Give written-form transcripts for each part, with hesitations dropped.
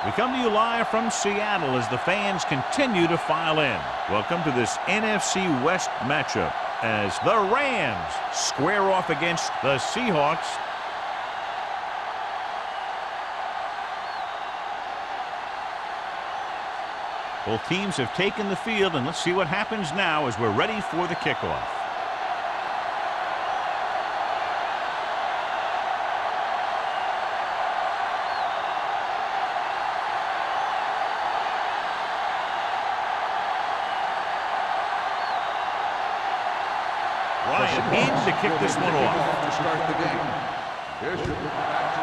We come to you live from Seattle as the fans continue to file in. Welcome to this NFC West matchup as the Rams square off against the Seahawks. Both teams have taken the field, and let's see what happens now as we're ready for the kickoff. Ryan in to kick this one off. To start the game. Bishop back to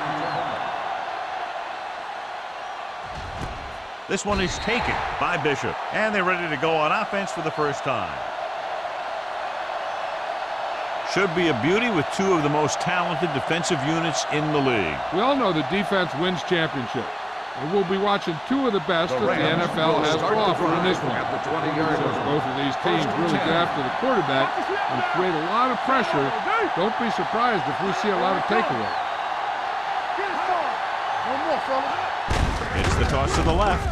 this one is taken by Bishop, and they're ready to go on offense for the first time. Should be a beauty with two of the most talented defensive units in the league. We all know that defense wins championships. And we'll be watching two of the best that the NFL has to offer in this one. Since both of these teams really get after the quarterback and create a lot of pressure, don't be surprised if we see a lot of takeaways. It's the toss to the left.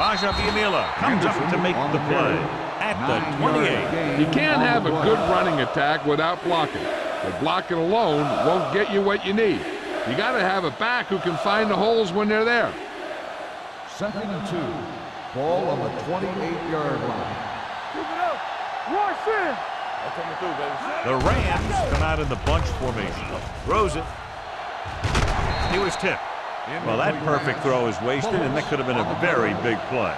Aja Biamila comes up to make the play at the 28. You can't have a good running attack without blocking. But blocking alone won't get you what you need. You got to have a back who can find the holes when they're there. 2nd and 2. Ball on the 28-yard line. The Rams come out in the bunch formation. Throws it. He was tipped. Well, that perfect throw is wasted, and that could have been a very big play.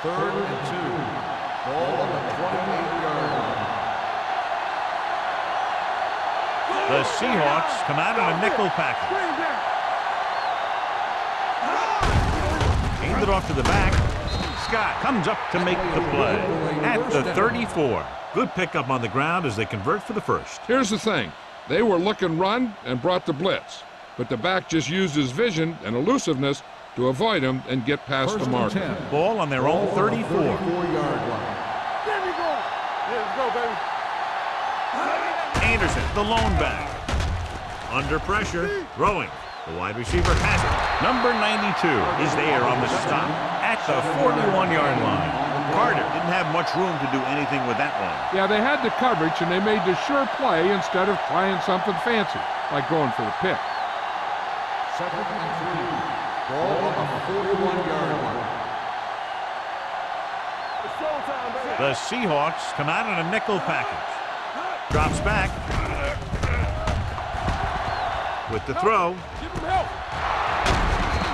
Third and 2. Ball on the 28-yard line. The Seahawks come out in a nickel package. Aimed it off to the back. Scott comes up to make the play at the 34. Good pickup on the ground as they convert for the first. Here's the thing. They were looking run and brought the blitz. But the back just used his vision and elusiveness to avoid him and get past the mark. Ball on their own 34. 34-yard line. There we go. Yeah, let's go, baby. Anderson, the lone back. Under pressure, throwing. The wide receiver has it. Number 92 is there on the stop at the 41-yard line. Carter didn't have much room to do anything with that one. Yeah, they had the coverage, and they made the sure play instead of trying something fancy, like going for the pick. 2nd and 3. Ball on the 41-yard line. The Seahawks come out in a nickel package. Drops back. With the throw.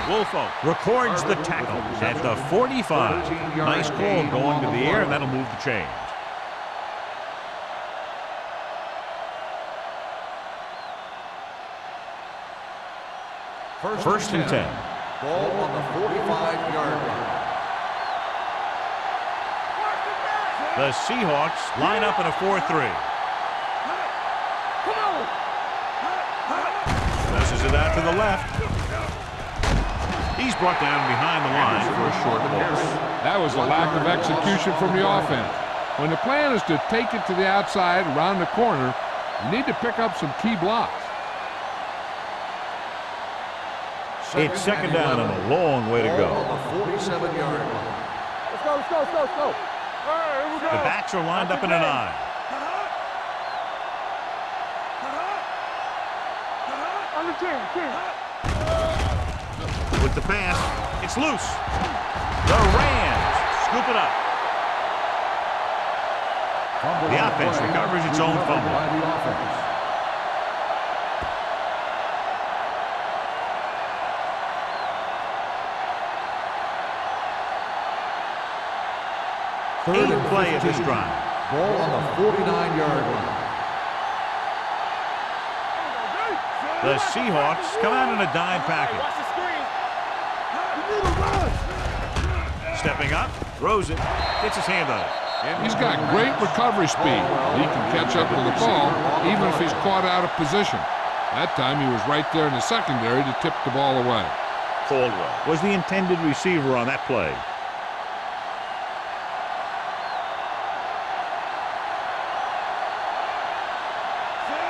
Wolfo records the tackle at the 45. Nice call going to the air, and that'll move the chains. First and 10. Ball on the 45-yard line. The Seahawks line up in a 4-3. Passes it out to the left. He's brought down behind the line for a short loss. That was a lack of execution from the offense. When the plan is to take it to the outside, around the corner, you need to pick up some key blocks. It's second down and a long way to go. On the 47-yard line. Let's go, let's go, let's go, let's go. All right, here we go. The backs are lined up in an I. On the 10. With the pass, it's loose. The Rams scoop it up. The offense recovers its own fumble. By the offense. Third and play of this drive. Ball on the 49-yard line. The Seahawks come out in a dime package. Watch the screen. Stepping up, throws it, gets his hand on it. He's got great recovery speed. He can catch up to the ball even if he's caught out of position. That time he was right there in the secondary to tip the ball away. Caldwell was the intended receiver on that play.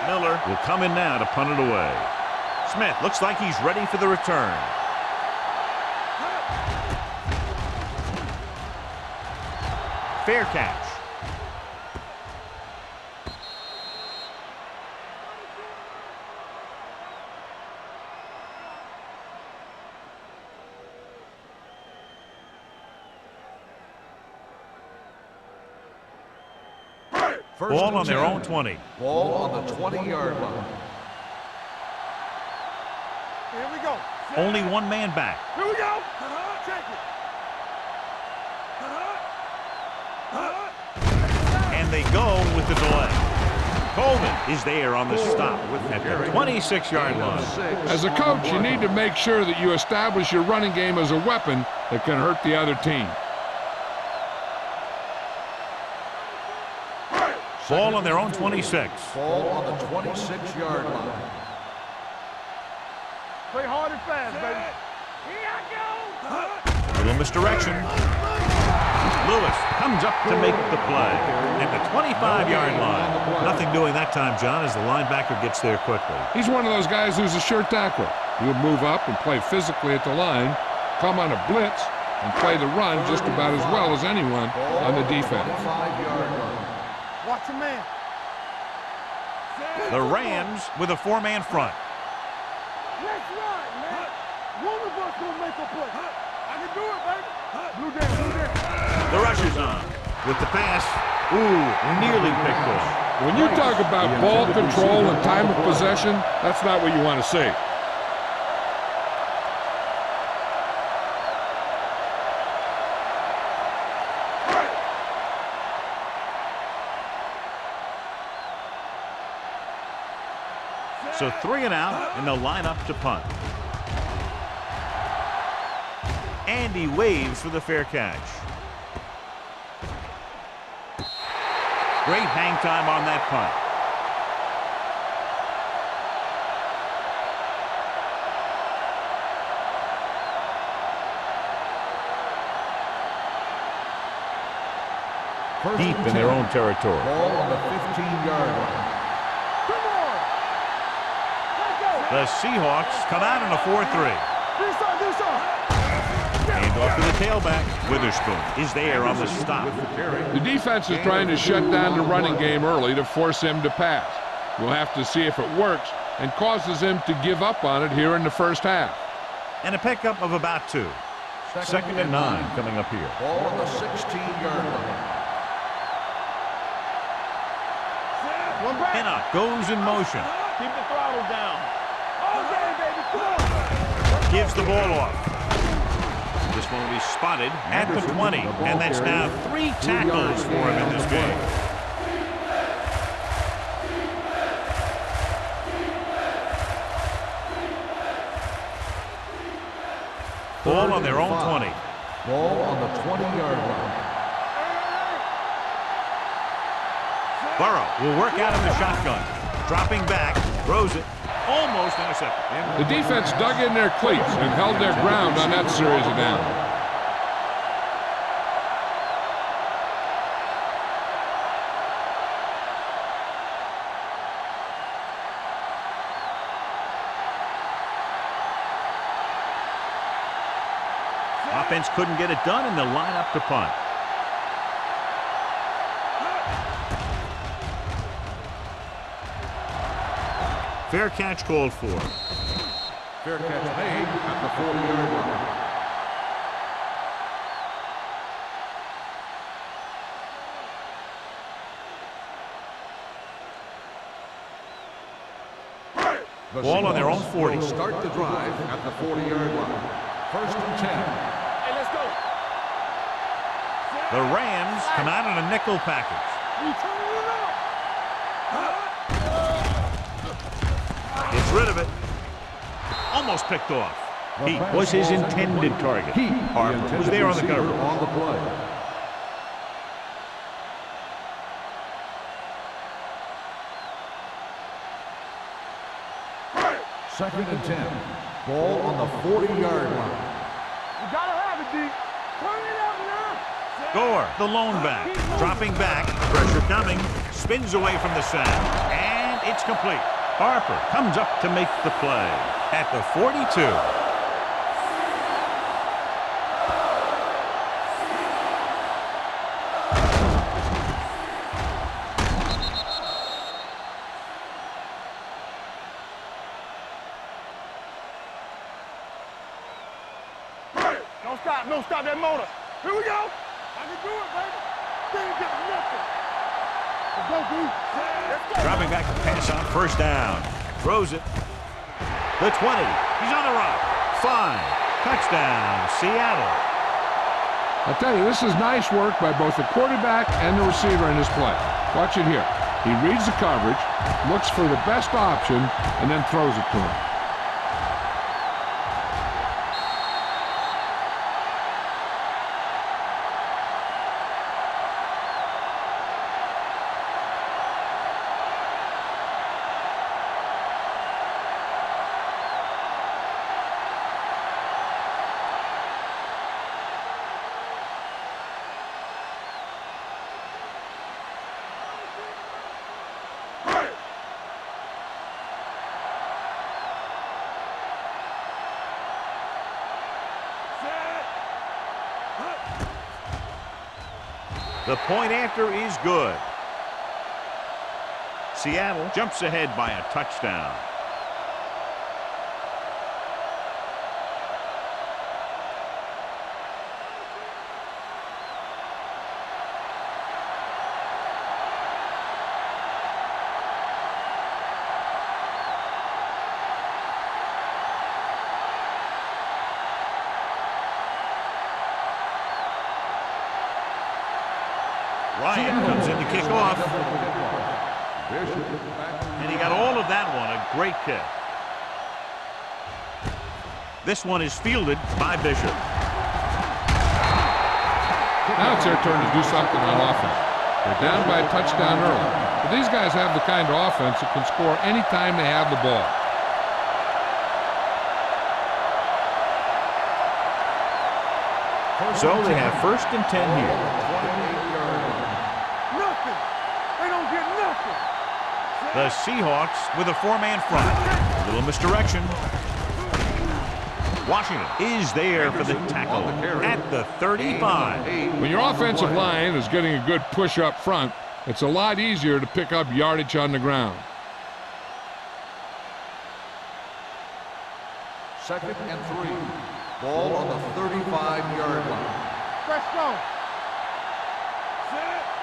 Miller will come in now to punt it away. Smith looks like he's ready for the return. Fair catch. Ball on their own 20. Ball on the 20-yard line. Here we go. Only one man back. Here we go. Check it. And they go with the delay. Coleman is there on the stop at the 26-yard line. As a coach, you need to make sure that you establish your running game as a weapon that can hurt the other team. Ball on their own 26. Ball on the 26-yard line. Play hard and fast, baby. Here I go. Little misdirection. Lewis comes up to make the play at the 25-yard line. Nothing doing that time, John, as the linebacker gets there quickly. He's one of those guys who's a sure tackler. He'll move up and play physically at the line, come on a blitz, and play the run just about as well as anyone on the defense. Watch your man. The Rams with a four-man front. Let's ride, man. One of us will make a play. I can do it, baby. Blue down, blue down. The rusher's on with the pass. Ooh, nearly picked off. When you talk about ball control and time of possession, that's not what you want to see. So 3 and out, and they'll line up to punt. And he waves for the fair catch. Great hang time on that punt. Deep in their own territory. Ball on the 15-yard line. The Seahawks come out in a 4-3. Hand off to the tailback. Witherspoon is there on the stop. The defense is trying to shut down the running game early to force him to pass. We'll have to see if it works and causes him to give up on it here in the first half. And a pickup of about 2. Second and 9 coming up here. Ball on the 16-yard line. Pinnock goes in motion. Keep the throttle down. Okay, baby, come on. Gives the ball off. This one will be spotted at the 20. And that's now 3 tackles for him in this game. Ball on their own 20. Ball on the 20-yard line. Burrow will work out in the shotgun. Dropping back, throws it, almost intercepted. The defense dug in their cleats and held their ground on that series of downs. Offense couldn't get it done, and they'll line up to punt. Fair catch called for. Fair catch made at the 40-yard line. Ball on their own 40. Start the drive at the 40-yard line. First and 10. Hey, let's go. The Rams come out in a nickel package. We turning it up. Gets rid of it. Almost picked off. He was his intended target. Harper was there on the cover. On the play. Second and 10. Ball on the 40-yard line. You gotta have it, D. Turn it up now. Gore, the lone back, dropping back, pressure coming, spins away from the sack, and It's complete. Harper comes up to make the play at the 42. Don't stop that motor. Here we go. I can do it, baby. They ain't got nothing. Let's go, dude. Let's go. Dropping back to pass on first down. Throws it. The 20. He's on the run. 5. Touchdown, Seattle. I tell you, this is nice work by both the quarterback and the receiver in this play. Watch it here. He reads the coverage, looks for the best option, and then throws it to him. The point after is good. Seattle jumps ahead by a touchdown. Ryan comes in to kick off. And he got all of that one, a great kick. This one is fielded by Bishop. Now it's their turn to do something on offense. They're down by a touchdown early. But these guys have the kind of offense that can score anytime they have the ball. So they have 1st and 10 here. Nothing. They don't get nothing. The Seahawks with a 4-man front. A little misdirection. Washington is there for the tackle at the 35. When your offensive line is getting a good push up front, it's a lot easier to pick up yardage on the ground. 2nd and 3. Ball on the 35-yard line. Let's go.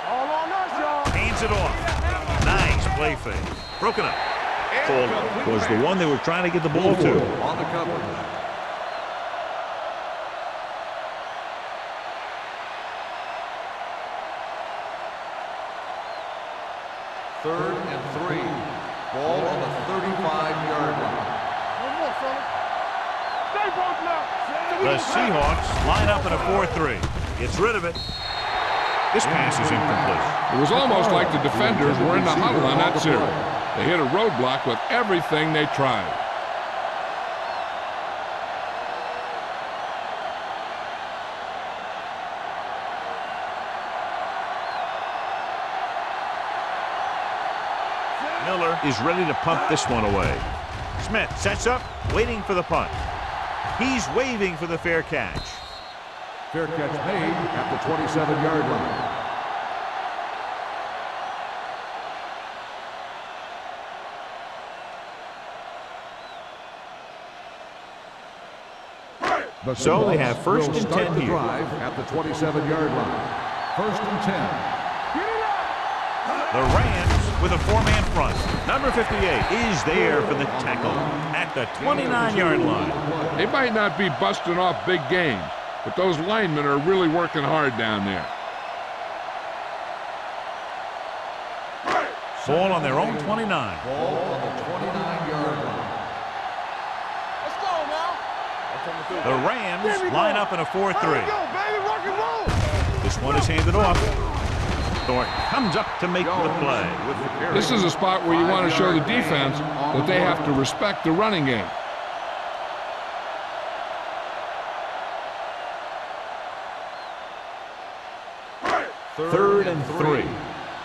All on us, y'all. Hands it off. Nice play fake. Broken up. Called was the one they were trying to get the ball to. On the coverage. Third and 3. Ball on the 35-yard line. One more, fellas. Stay broken up. The Seahawks line up in a 4-3. Gets rid of it. This pass is incomplete. It was almost like the defenders were in the huddle on that series. They hit a roadblock with everything they tried. Miller is ready to punt this one away. Smith sets up, waiting for the punt. He's waving for the fair catch. Fair catch made at the 27-yard line. So they have 1st and 10 here. At the 27-yard line. 1st and 10. The Rams with a 4-man front. Number 58 is there for the tackle at the 29-yard line. They might not be busting off big games, but those linemen are really working hard down there. Ball on their own 29. Ball on the 29-yard line. Let's go now. The Rams line up in a 4-3. Let's go, baby. Rock and roll. This one is handed off. Thornton comes up to make the play. This is a spot where you want to show the defense that they have to respect the running game. Third and 3.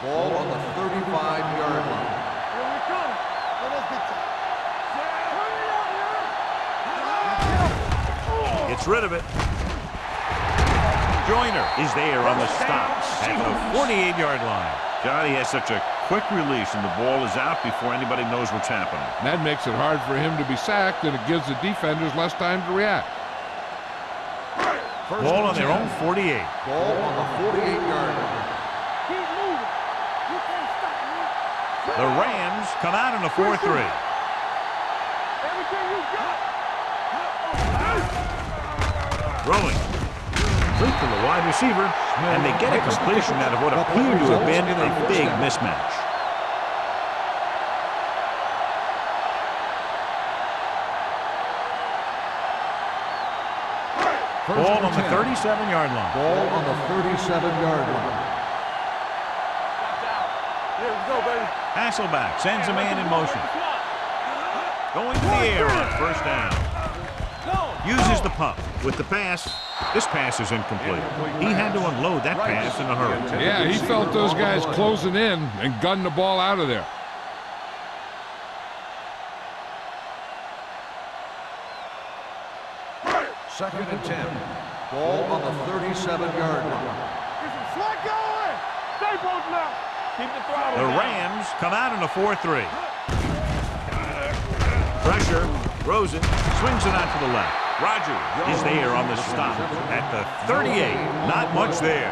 Ball on the 35-yard line. Here we come. gets rid of it. Joyner is there on the stop at the 48-yard line. God, he has such a quick release, and the ball is out before anybody knows what's happening. That makes it hard for him to be sacked, and it gives the defenders less time to react. Ball on their own 48. Ball on the 48-yard line. Keep moving. You can't stop me. The Rams come out in a 4-3. Everything you got. Throwing. Through to the wide receiver, and they get a completion out of what appeared to have been a big mismatch. Ball on the 37-yard line. Ball on the 37-yard line. Here we go, baby. Hasselback sends a man in motion. Going to the air on first down. Uses the pump with the pass. This pass is incomplete. He had to unload that pass in a hurry. Yeah, he felt those guys closing in and gunned the ball out of there. Second and 10. Ball on the 37-yard line. Get some slack going. Stay both now. Keep the throttle The down. Rams come out in a 4-3. Pressure. Rosen swings it out to the left. Rogers is there on the stop at the 38. Not much there.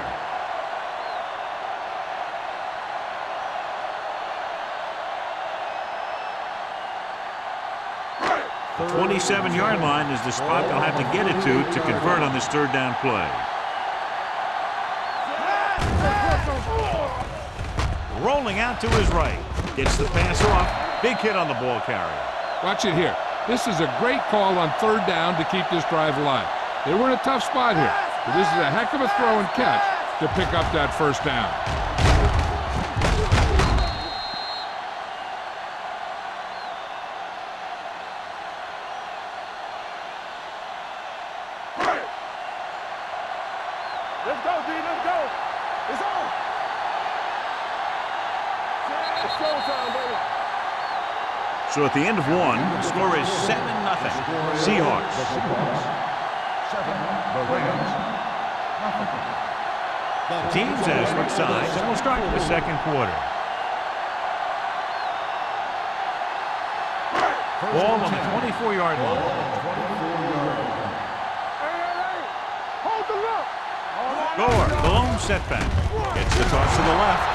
The 27-yard line is the spot they'll have to get it to convert on this third down play. Rolling out to his right. Gets the pass off. Big hit on the ball carrier. Watch it here. This is a great call on third down to keep this drive alive. They were in a tough spot here, but this is a heck of a throw and catch to pick up that first down. Let's go, D. Let's go. It's on. It's showtime, baby. So at the end of one, the score is 7-0. Seahawks. Teams as switch sides, and we'll start with the second quarter. Ball on the 24-yard line. Hey. Hold the look. Gore, the lone setback. Gets the toss to the left.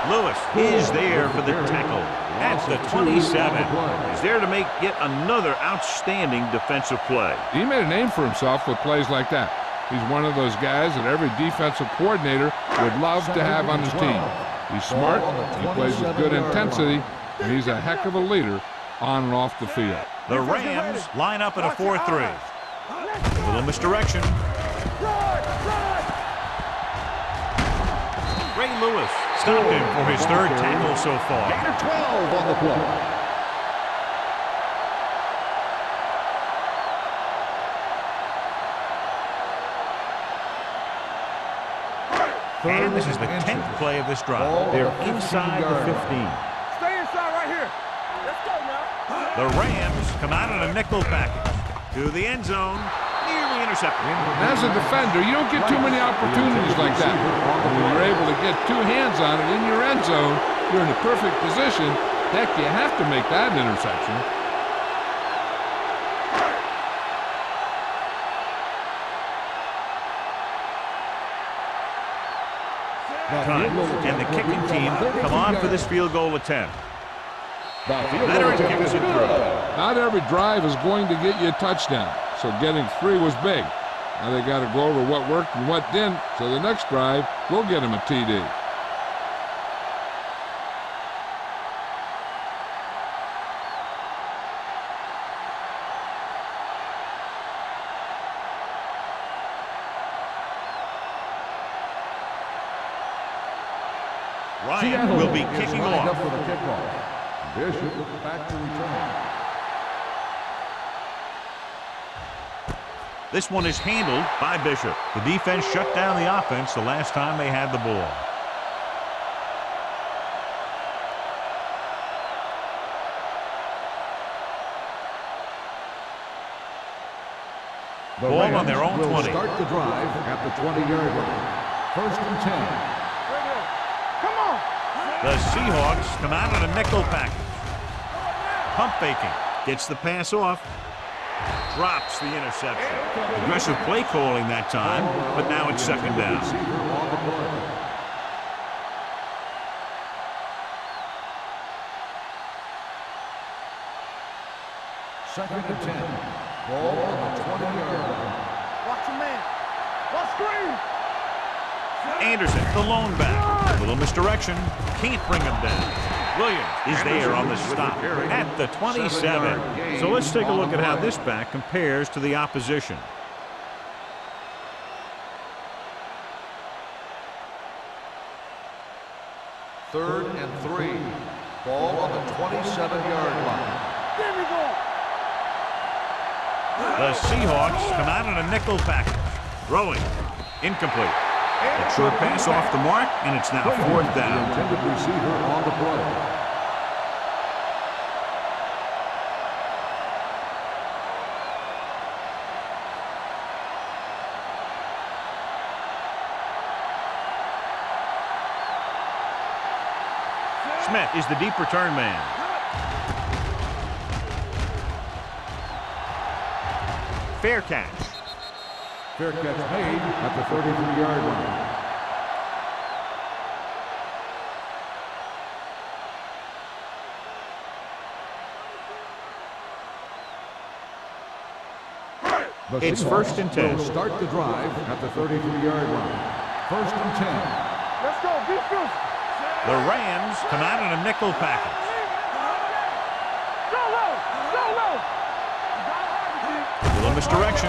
Lewis is there for the tackle at the 27. He's there to make yet another outstanding defensive play. He made a name for himself with plays like that. He's one of those guys that every defensive coordinator would love to have on his team. He's smart, he plays with good intensity, and he's a heck of a leader on and off the field. The Rams line up in a 4-3. A little misdirection. Ray Lewis stopped him for his third tackle so far. 12 on the play. And this is the 10th play of this drive. They're inside the 15. Stay inside right here. Let's go now. The Rams come out in a nickel package to the end zone, nearly intercepted. And as a defender, you don't get too many opportunities like that. When you're able to get two hands on it in your end zone, you're in a perfect position. Heck, you have to make that interception. Time. And the kicking team come on for this field goal attempt. Veteran kicks it through. Not every drive is going to get you a touchdown, so getting 3 was big. Now they got to go over what worked and what didn't, so the next drive will get him a TD. Ryan will be kicking off. For the kickoff. Bishop back to return. This one is handled by Bishop. The defense shut down the offense the last time they had the ball. The Ball on Rams their own will 20. start the drive at the 20-yard line. First and 10. Come on. The Seahawks come out in a nickel package. Pump faking. Gets the pass off. Drops the interception. Aggressive play calling that time, but now it's second down. Receiver on the play. Second and 10. Ball on the 20-yard line. Watch your man. Watch screen. Anderson, the lone back. A little misdirection. Can't bring him down. Williams is there on the stop at the 27. So let's take a look at how this back compares to the opposition. Third and 3. Ball on the 27-yard line. There we go. The Seahawks come out in a nickel package. Throwing. Incomplete. A short pass off the mark, and it's now fourth The down. intended receiver on the play. Smith is the deep return man. Fair catch. Fair catch made at the 33-yard line. The It's Seahawks first and 10. will start the drive at the 33-yard line. First and 10. Let's go. Be fierce. The Rams come out in a nickel package. Go low. Go low. A little misdirection.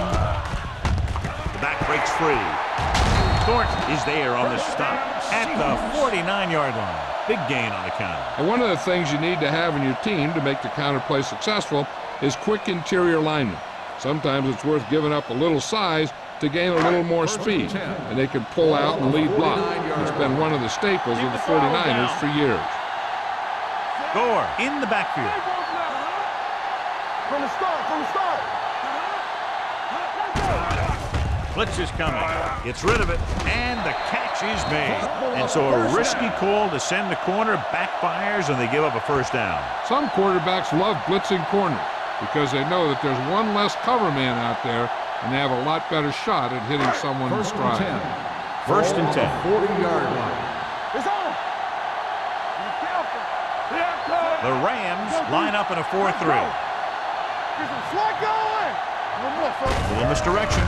The back breaks free. Thornton is there on the stop at the 49-yard line. Big gain on the counter. And one of the things you need to have in your team to make the counter play successful is quick interior linemen. Sometimes it's worth giving up a little size to gain a little more speed, and they can pull out and lead block. It's been one of the staples of the 49ers for years. Gore in the backfield. From the start. From the start. Blitz is coming. Gets rid of it, and the catch is made. And so a risky call to send the corner backfires, and they give up a first down. Some quarterbacks love blitzing corners because they know that there's one less cover man out there, and they have a lot better shot at hitting someone in First and stride. 10. First and 10. 40-yard line. It's on. Be careful. The Rams line up in a 4-3. Get some slack going. One more, A folks. little misdirection.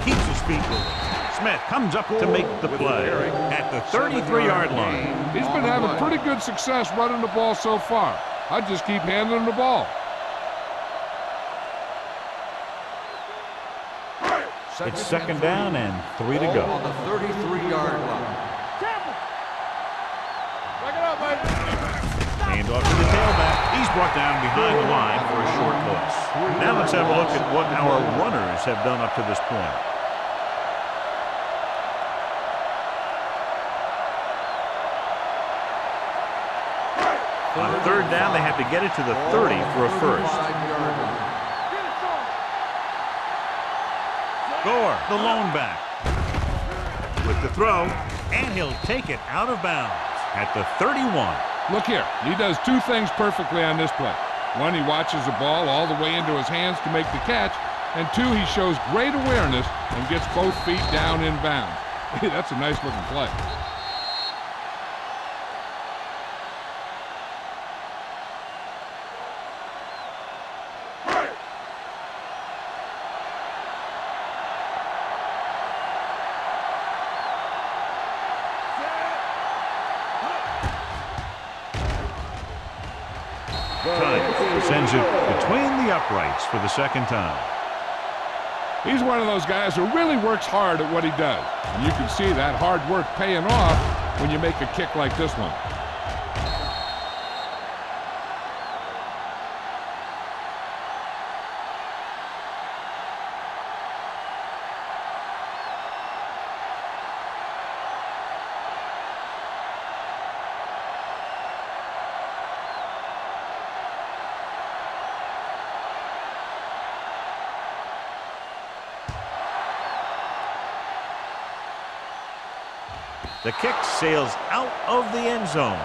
Keeps his feet moving. Smith comes up to make the play at the 33-yard line. He's been having pretty good success running the ball so far. I'd just keep handing him the ball. It's second down and 3 to go. On the 33-yard line. Careful. Back it up, baby. Hand off to the tailback. He's brought down behind the line for a short loss. Now let's have a look at what our runners have done up to this point. On third down, they have to get it to the 30 for a first. Get it, son. Gore, the lone back. With the throw, and he'll take it out of bounds at the 31. Look here, he does two things perfectly on this play. One, he watches the ball all the way into his hands to make the catch, and two, he shows great awareness and gets both feet down in bounds. That's a nice looking play. Sends it between the uprights for the second time. He's one of those guys who really works hard at what he does. And you can see that hard work paying off when you make a kick like this one. The kick sails out of the end zone.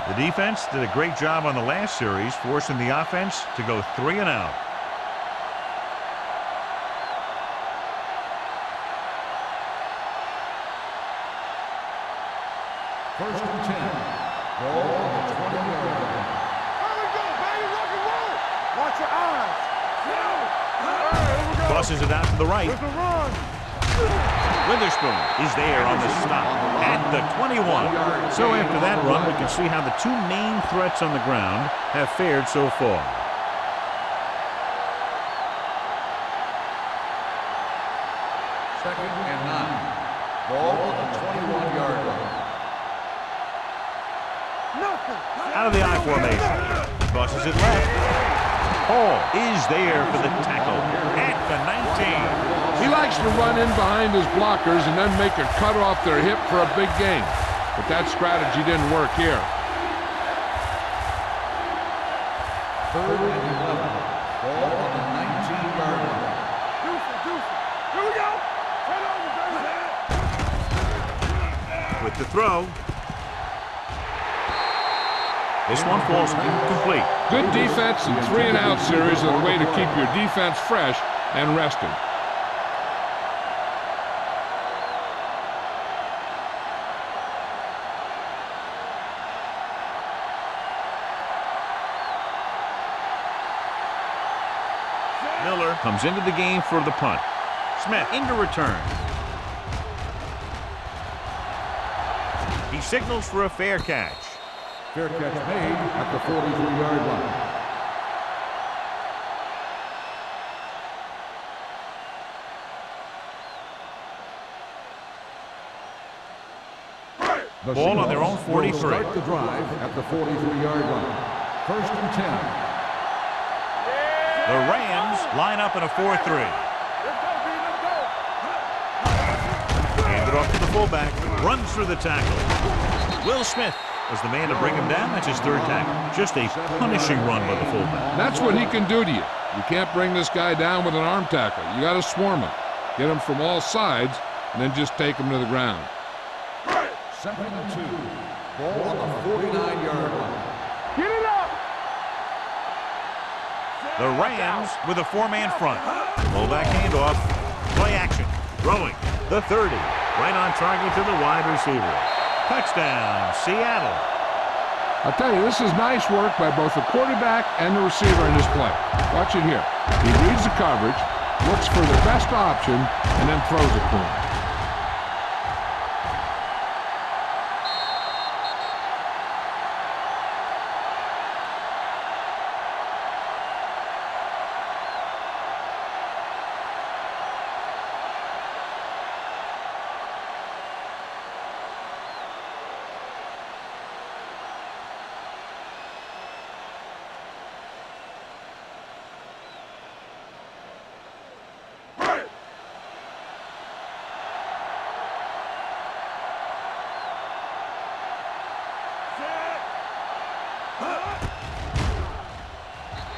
The defense did a great job on the last series, forcing the offense to go 3 and out. First and 10. Ball on the 20-yard line. Here we go, baby. Rock and roll. Watch your eyes. Tosses it out to the right. It's a run. Witherspoon is there on the stop at the 21. So after that run, we can see how the two main threats on the ground have fared so far. Second and 9. Ball on the 21-yard line. Nothing. Out of the I formation. Tosses it left. Hall is there for the tackle at the 19. He likes to run in behind his blockers and then make a cut off their hip for a big gain. But that strategy didn't work here. Third and 11. Ball on the 19-yard line. Deuce. Here we go. Turn over, baby. With the throw. This one falls incomplete. Good defense and 3-and-out series are the way to keep your defense fresh and rested. Miller comes into the game for the punt. Smith into return. He signals for a fair catch. Fair catch made at the 43-yard line. The Ball on their own Seahawks 43. will start the drive at the 43-yard line. First and 10. The Rams line up in a 4-3. Let's go, B. Let's go. Handed off to the fullback. Runs through the tackle. Will Smith is the man to bring him down. That's his third tackle. Just a punishing run by the fullback. That's what he can do to you. You can't bring this guy down with an arm tackle. You got to swarm him. Get him from all sides, and then just take him to the ground. Second and 2. Ball on the 49-yard line. Get it up. The Rams with a 4-man front. Fullback handoff. Play action. Throwing. The 30. Right on target to the wide receiver. Touchdown, Seattle. I'll tell you, this is nice work by both the quarterback and the receiver in this play. Watch it here. He reads the coverage, looks for the best option, and then throws it to him.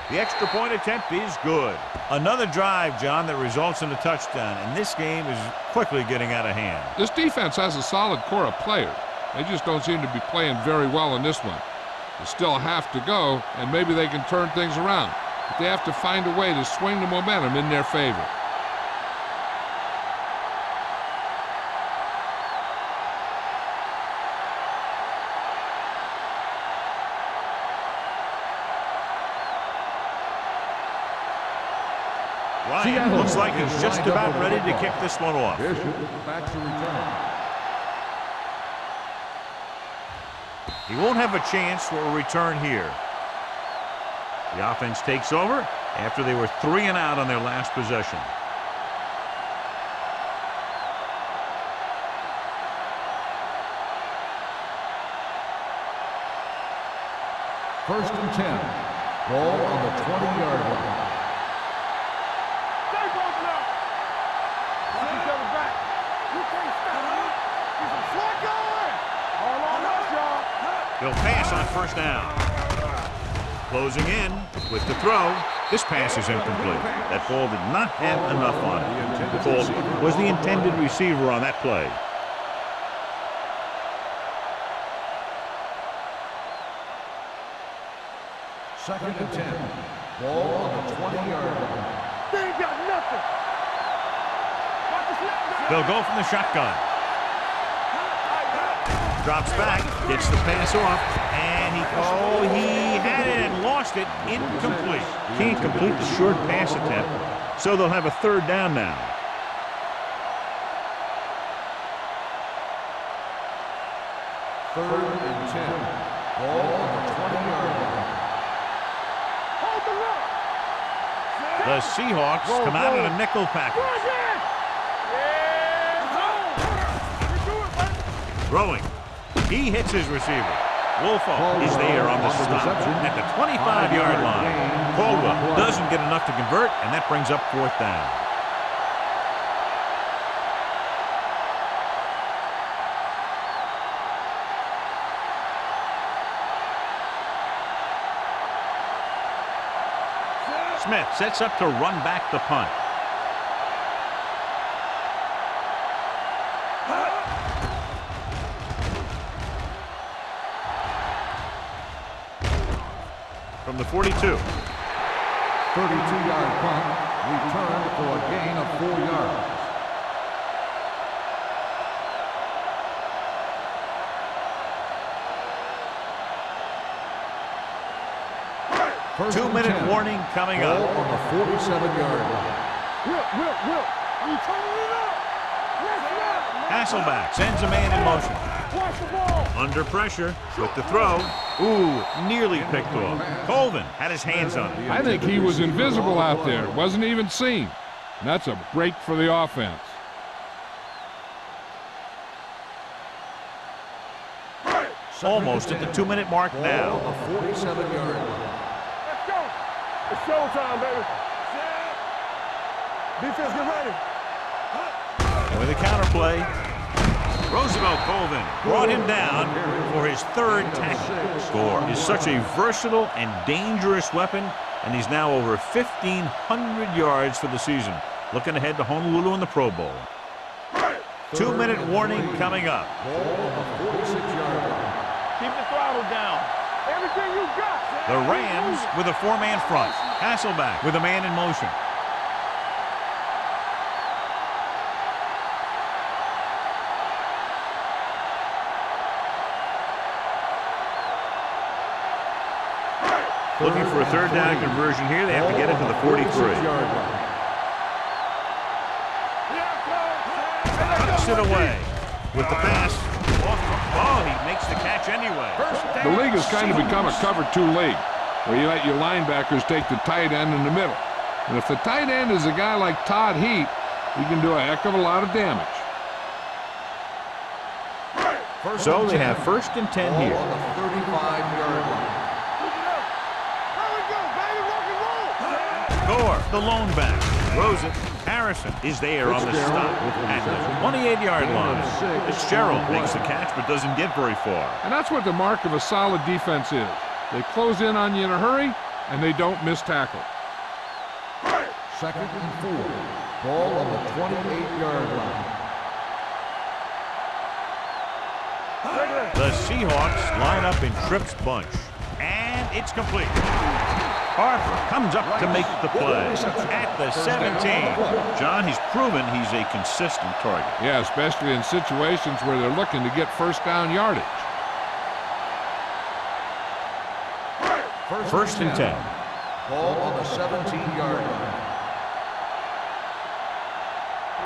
The extra point attempt is good. Another drive, John, that results in a touchdown, and this game is quickly getting out of hand. This defense has a solid core of players. They just don't seem to be playing very well in this one. They still have to go, and maybe they can turn things around. But they have to find a way to swing the momentum in their favor. Ryan looks like he's just about ready to kick this one off. Bishop back to return. He won't have a chance for a return here. The offense takes over after they were 3 and out on their last possession. First and 10. Ball on the 20-yard line. Stay both now. Watch each other back. You can't stop me. He's a slot going. All on us, y'all. He'll pass on first down. Closing in with the throw. This pass is incomplete. That ball did not have enough on it. The ball was the intended receiver on that play. Second and 10. Ball on the 20-yard line. They ain't got nothing. They'll go from the shotgun. Drops back, gets the pass off, and he had it and lost it. Incomplete. Can't complete the short pass attempt, so they'll have a third down now. Third and 10. Ball on the 20-yard line. Hold the look. The Seahawks come out in a nickel package. Throwing. He hits his receiver. Wolfo is there on the stop at the 25-yard line. Caldwell doesn't get enough to convert, and that brings up fourth down. Smith sets up to run back the punt. From the 42. 32-yard punt, returned for a gain of 4 yards. First 2-minute warning coming Ball up. on the 47-yard line. Will. You turning it up. Let's rock. Hasselback sends a man in motion. Watch the ball. Under pressure with the throw. Ooh, nearly picked off. Colvin had his hands on it. I think he was invisible out there. Wasn't even seen. And that's a break for the offense. Almost at the 2-minute mark now. Ball on the 47-yard line. Let's go. It's showtime, baby. Defense, get ready. And with a counterplay, Roosevelt Colvin brought him down for his third tackle. Score is such a versatile and dangerous weapon, and he's now over 1,500 yards for the season. Looking ahead to Honolulu in the Pro Bowl. 2-minute warning coming up. Ball on the 46-yard line. Keep the throttle down. Everything you got. The Rams with a 4-man front. Hasselback with a man in motion. Looking for a third down conversion here. They have to get it to the 43. Tucks it away with the pass. Oh, he makes the catch anyway. The league has kind of become a cover 2 league, where you let your linebackers take the tight end in the middle. And if the tight end is a guy like Todd Heap, he can do a heck of a lot of damage. So they have 1st and 10 here. On the 35-yard line. Gore, the lone back, throws it. Harrison is there on the stop at the 28-yard line. Fitzgerald makes the catch but doesn't get very far. And that's what the mark of a solid defense is. They close in on you in a hurry, and they don't miss tackle. Second and 4. Ball on the 28-yard line. The Seahawks line up in Tripp's bunch, and it's complete. Harper comes up to make the play at the 17. John, he's proven he's a consistent target. Yeah, especially in situations where they're looking to get first down yardage. 1st and 10. Ball on the 17-yard line.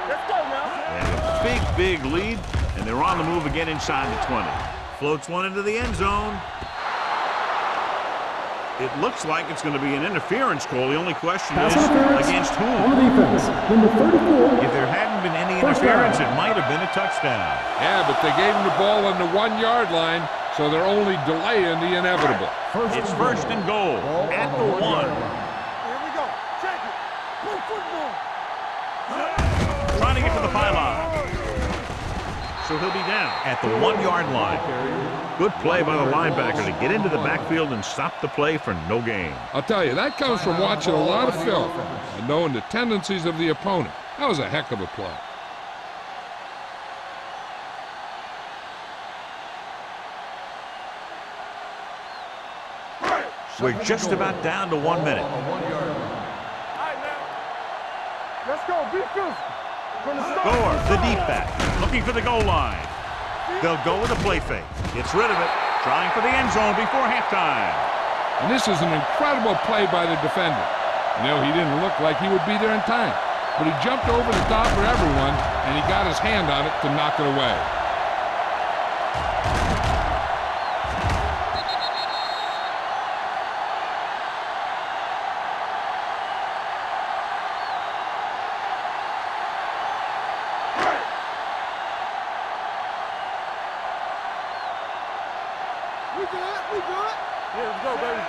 Let's go now. They have a big lead, and they're on the move again inside the 20. Floats one into the end zone. It looks like it's going to be an interference call. The only question is against whom? On the defense, number 34. If there hadn't been any interference, it might have been a touchdown. Yeah, but they gave him the ball on the 1-yard line, so they're only delaying the inevitable. It's 1st and goal at the 1. Here we go. Check it. Put football. Trying to get to the pylon. So he'll be down at the 1-yard line. Good play by the linebacker to get into the backfield and stop the play for no gain. I'll tell you, that comes from watching a lot of film and knowing the tendencies of the opponent. That was a heck of a play. We're just about down to 1 minute. On the 1 yard line. All right, now. Let's go. Be physical. From the start. Gore, the deep back, looking for the goal line. They'll go with a play fake. Gets rid of it, trying for the end zone before halftime. And this is an incredible play by the defender. You know, he didn't look like he would be there in time, but he jumped over the top of everyone, and he got his hand on it to knock it away. We good. We good. Yeah, let's go, baby.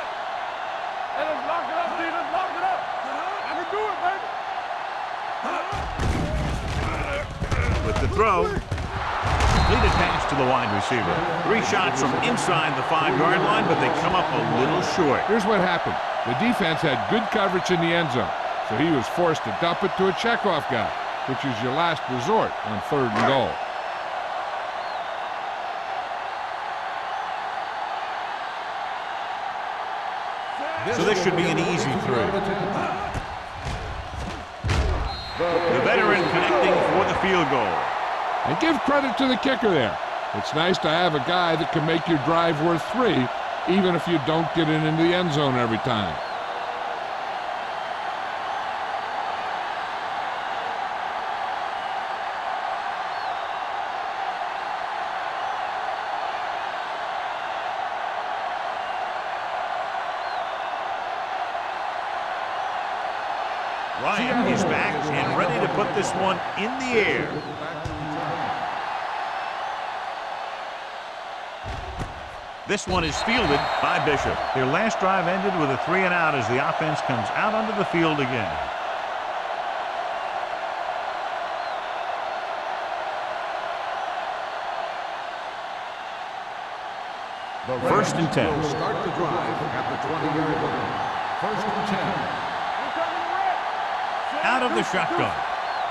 Hey, let's lock it up, D. Let's lock it up. I can do it, baby. With the throw, completed pass to the wide receiver. 3 shots from inside the 5-yard line, but they come up a little short. Here's what happened. The defense had good coverage in the end zone, so he was forced to dump it to a checkoff guy, which is your last resort on 3rd and goal. So this should be an easy throw. The veteran connecting for the field goal. And give credit to the kicker there. It's nice to have a guy that can make your drive worth 3, even if you don't get it into the end zone every time. Ryan is back and ready to put this one in the air. This one is fielded by Bishop. Their last drive ended with a 3-and-out as the offense comes out onto the field again. The First and 10. will start the drive at the 20-yard line. First and 10. Out of the shotgun.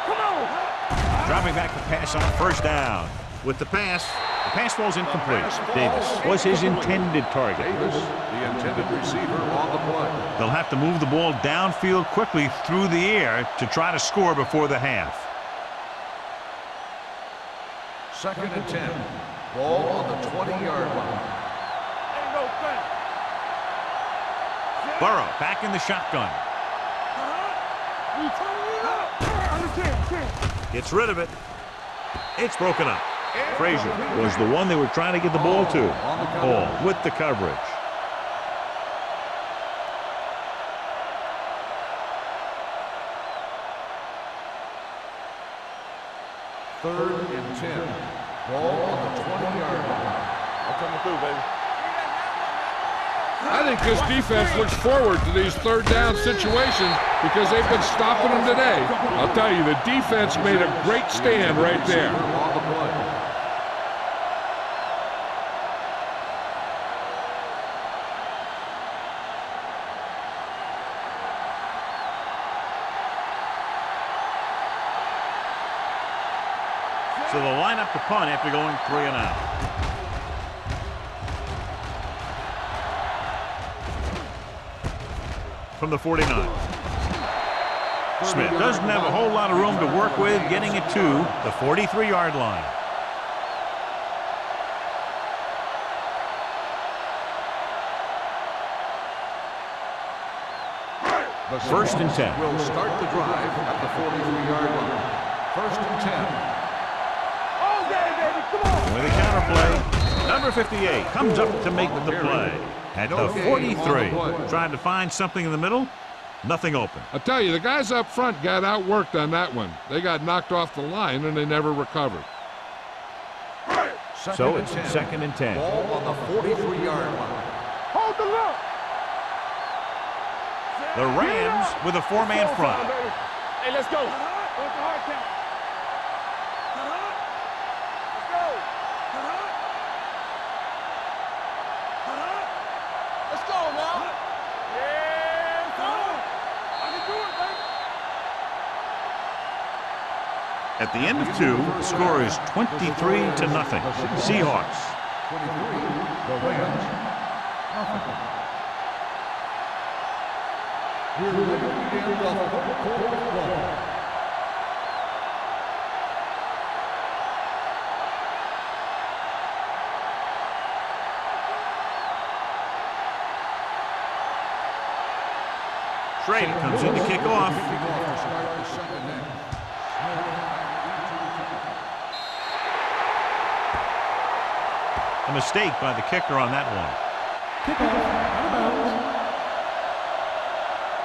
Come on. Dropping back the pass on 1st down. With the pass falls incomplete. Davis was his intended target. Davis, the intended receiver on the play. They'll have to move the ball downfield quickly through the air to try to score before the half. 2nd and 10. Ball on the 20-yard line. Ain't no thing. Burrow back in the shotgun. We turn it up. Understand. Gets rid of it. It's broken up. Frazier was the one they were trying to get the ball to. Hall with the coverage. Third and 10. Ball on the 20-yard line. I'm coming through, baby. I think this defense looks forward to these 3rd down situations because they've been stopping them today. I'll tell you, the defense made a great stand right there. On the play. So they'll line up to punt after going 3-and-out. From the 49. Smith doesn't have a whole lot of room to work with, getting it to the 43-yard line. The 1st and 10. will start the drive at the 43-yard line. 1st and 10. All day, baby. Come on. With a counterplay, number 58 comes up to make the play. At the 43, trying to find something in the middle, nothing open. I'll tell you, the guys up front got outworked on that one. They got knocked off the line, and they never recovered. So it's 2nd and 10. Ball on the 43-yard line. Hold the look. The Rams with a 4-man front. Hey, let's go. What's the hard count? Let's go. Let's go now. Yeah, son. I can do it, baby. At the end of 2, the score is 23-0. Seahawks. 23, the Rams. Nothing. We're ready to begin the fourth quarter. Schrader comes in to kick off. A mistake by the kicker on that one.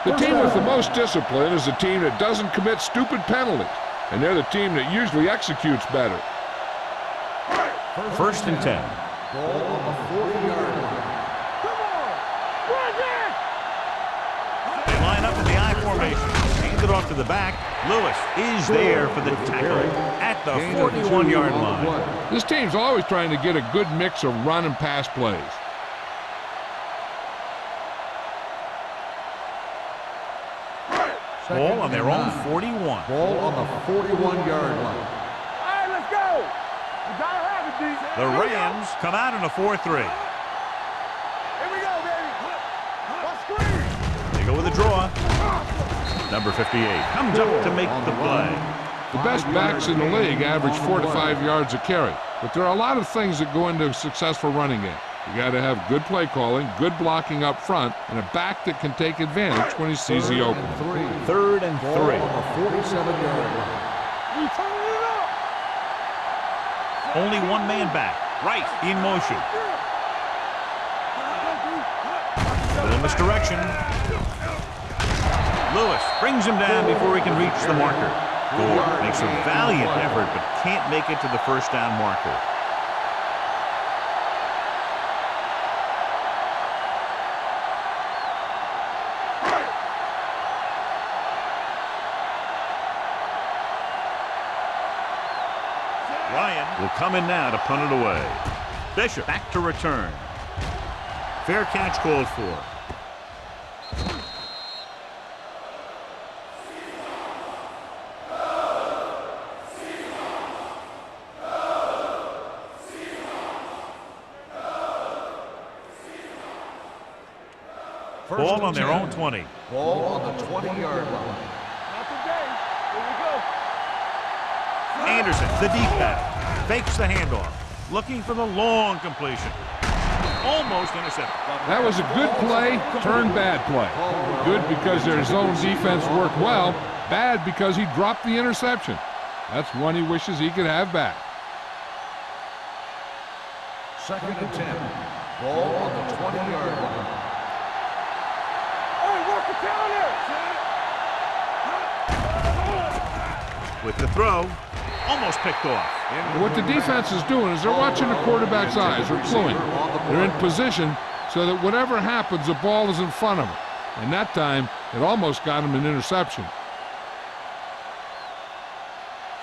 The team with the most discipline is the team that doesn't commit stupid penalties, and they're the team that usually executes better. First and 10. Ball on the 40-yard line. They line up in the I formation. Hand it off to the back. Lewis is there for the tackle at the 41-yard line. This team's always trying to get a good mix of run and pass plays. Ball on their own 41. Ball on the 41-yard line. All right, let's go. You gotta have it, D. The Rams come out in a 4-3. Here we go, baby. Let's screen. They go with a draw. Number 58 comes up to make the play. The best backs in the league average 4 to 5 yards a carry, but there are a lot of things that go into a successful running game. You got to have good play calling, good blocking up front, and a back that can take advantage when he sees the opening. Third and 3. Ball on the 47-yard line. We turning it up. Only one man back. Right in motion. Little misdirection. Lewis brings him down before he can reach the marker. Gore makes a valiant effort but can't make it to the first down marker. Ryan will come in now to punt it away. Bishop back to return. Fair catch called for. Ball on their own 20. Ball on the 20-yard line. Not today. Here we go. Anderson, the deep back, fakes the handoff, looking for the long completion. Almost intercepted. That was a good play, turned bad play. Good because their zone defense worked well, bad because he dropped the interception. That's one he wishes he could have back. Second and 10. Ball on the 20-yard line. Hey, work it down there. With the throw, almost picked off. What the defense is doing is they're watching the quarterback's eyes. They're cluing. They're in position so that whatever happens, the ball is in front of them. And that time, it almost got him an interception.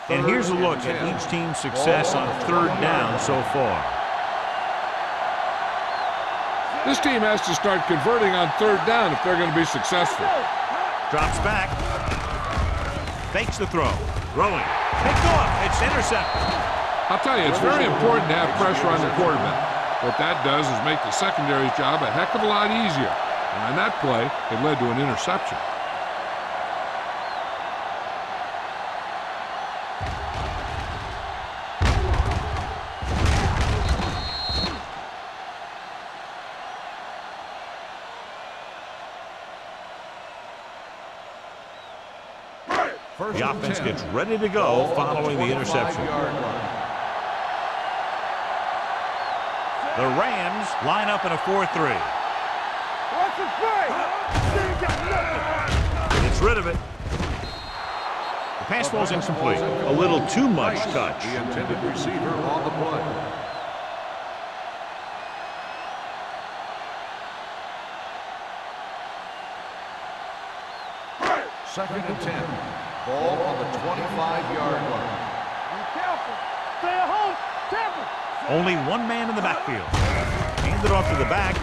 And here's a look at each team's success on third down so far. This team has to start converting on third down if they're going to be successful. Drops back. Fakes the throw. Throwing. Picked off. It's intercepted. I'll tell you, it's very important to have pressure on the quarterback. What that does is make the secondary's job a heck of a lot easier. And on that play, it led to an interception. The offense gets ready to go following the interception. The Rams line up in a 4-3. What's the play? Gets rid of it. The pass ball's incomplete. A little too much touch. The intended receiver on the play. Second and 10. Ball on the 25-yard line. Be careful. Stay at home. Careful. Only one man in the backfield. Hand it off to the back.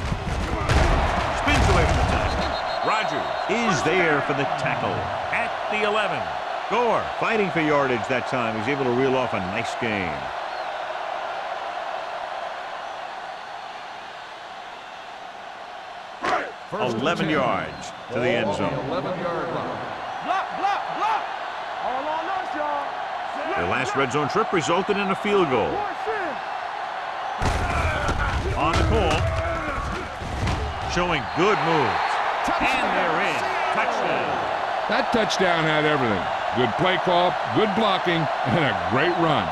Spins away from the tackle. Rogers is there for the tackle at the 11. Gore fighting for yardage that time. He's able to reel off a nice gain. 11 yards to the end zone. 11-yard line. Block, block, block. All on us, y'all. Their last red zone trip resulted in a field goal. On the call, showing good moves. And they're in. Touchdown. That touchdown had everything. Good play call, good blocking, and a great run.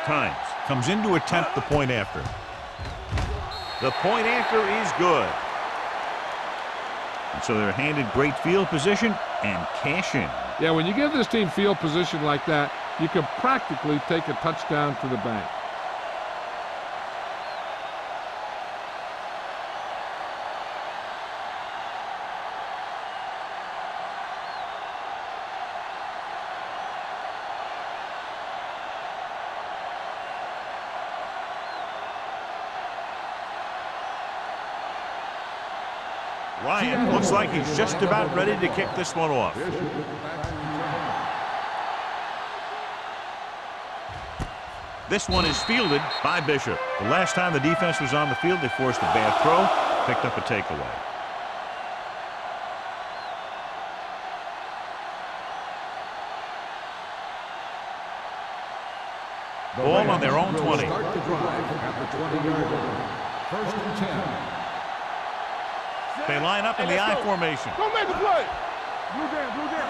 Times comes in to attempt the point after. The point after is good. And so they're handed great field position and cash in. Yeah, when you give this team field position like that, you can practically take a touchdown to the bank. Ryan looks like he's just about ready to kick this one off. This one is fielded by Bishop. The last time the defense was on the field, they forced a bad throw, picked up a takeaway. Ball on their own 20. Start the drive at the 20-yard line. First and 10. They line up in the I formation. Don't make the play. Blue down, blue down.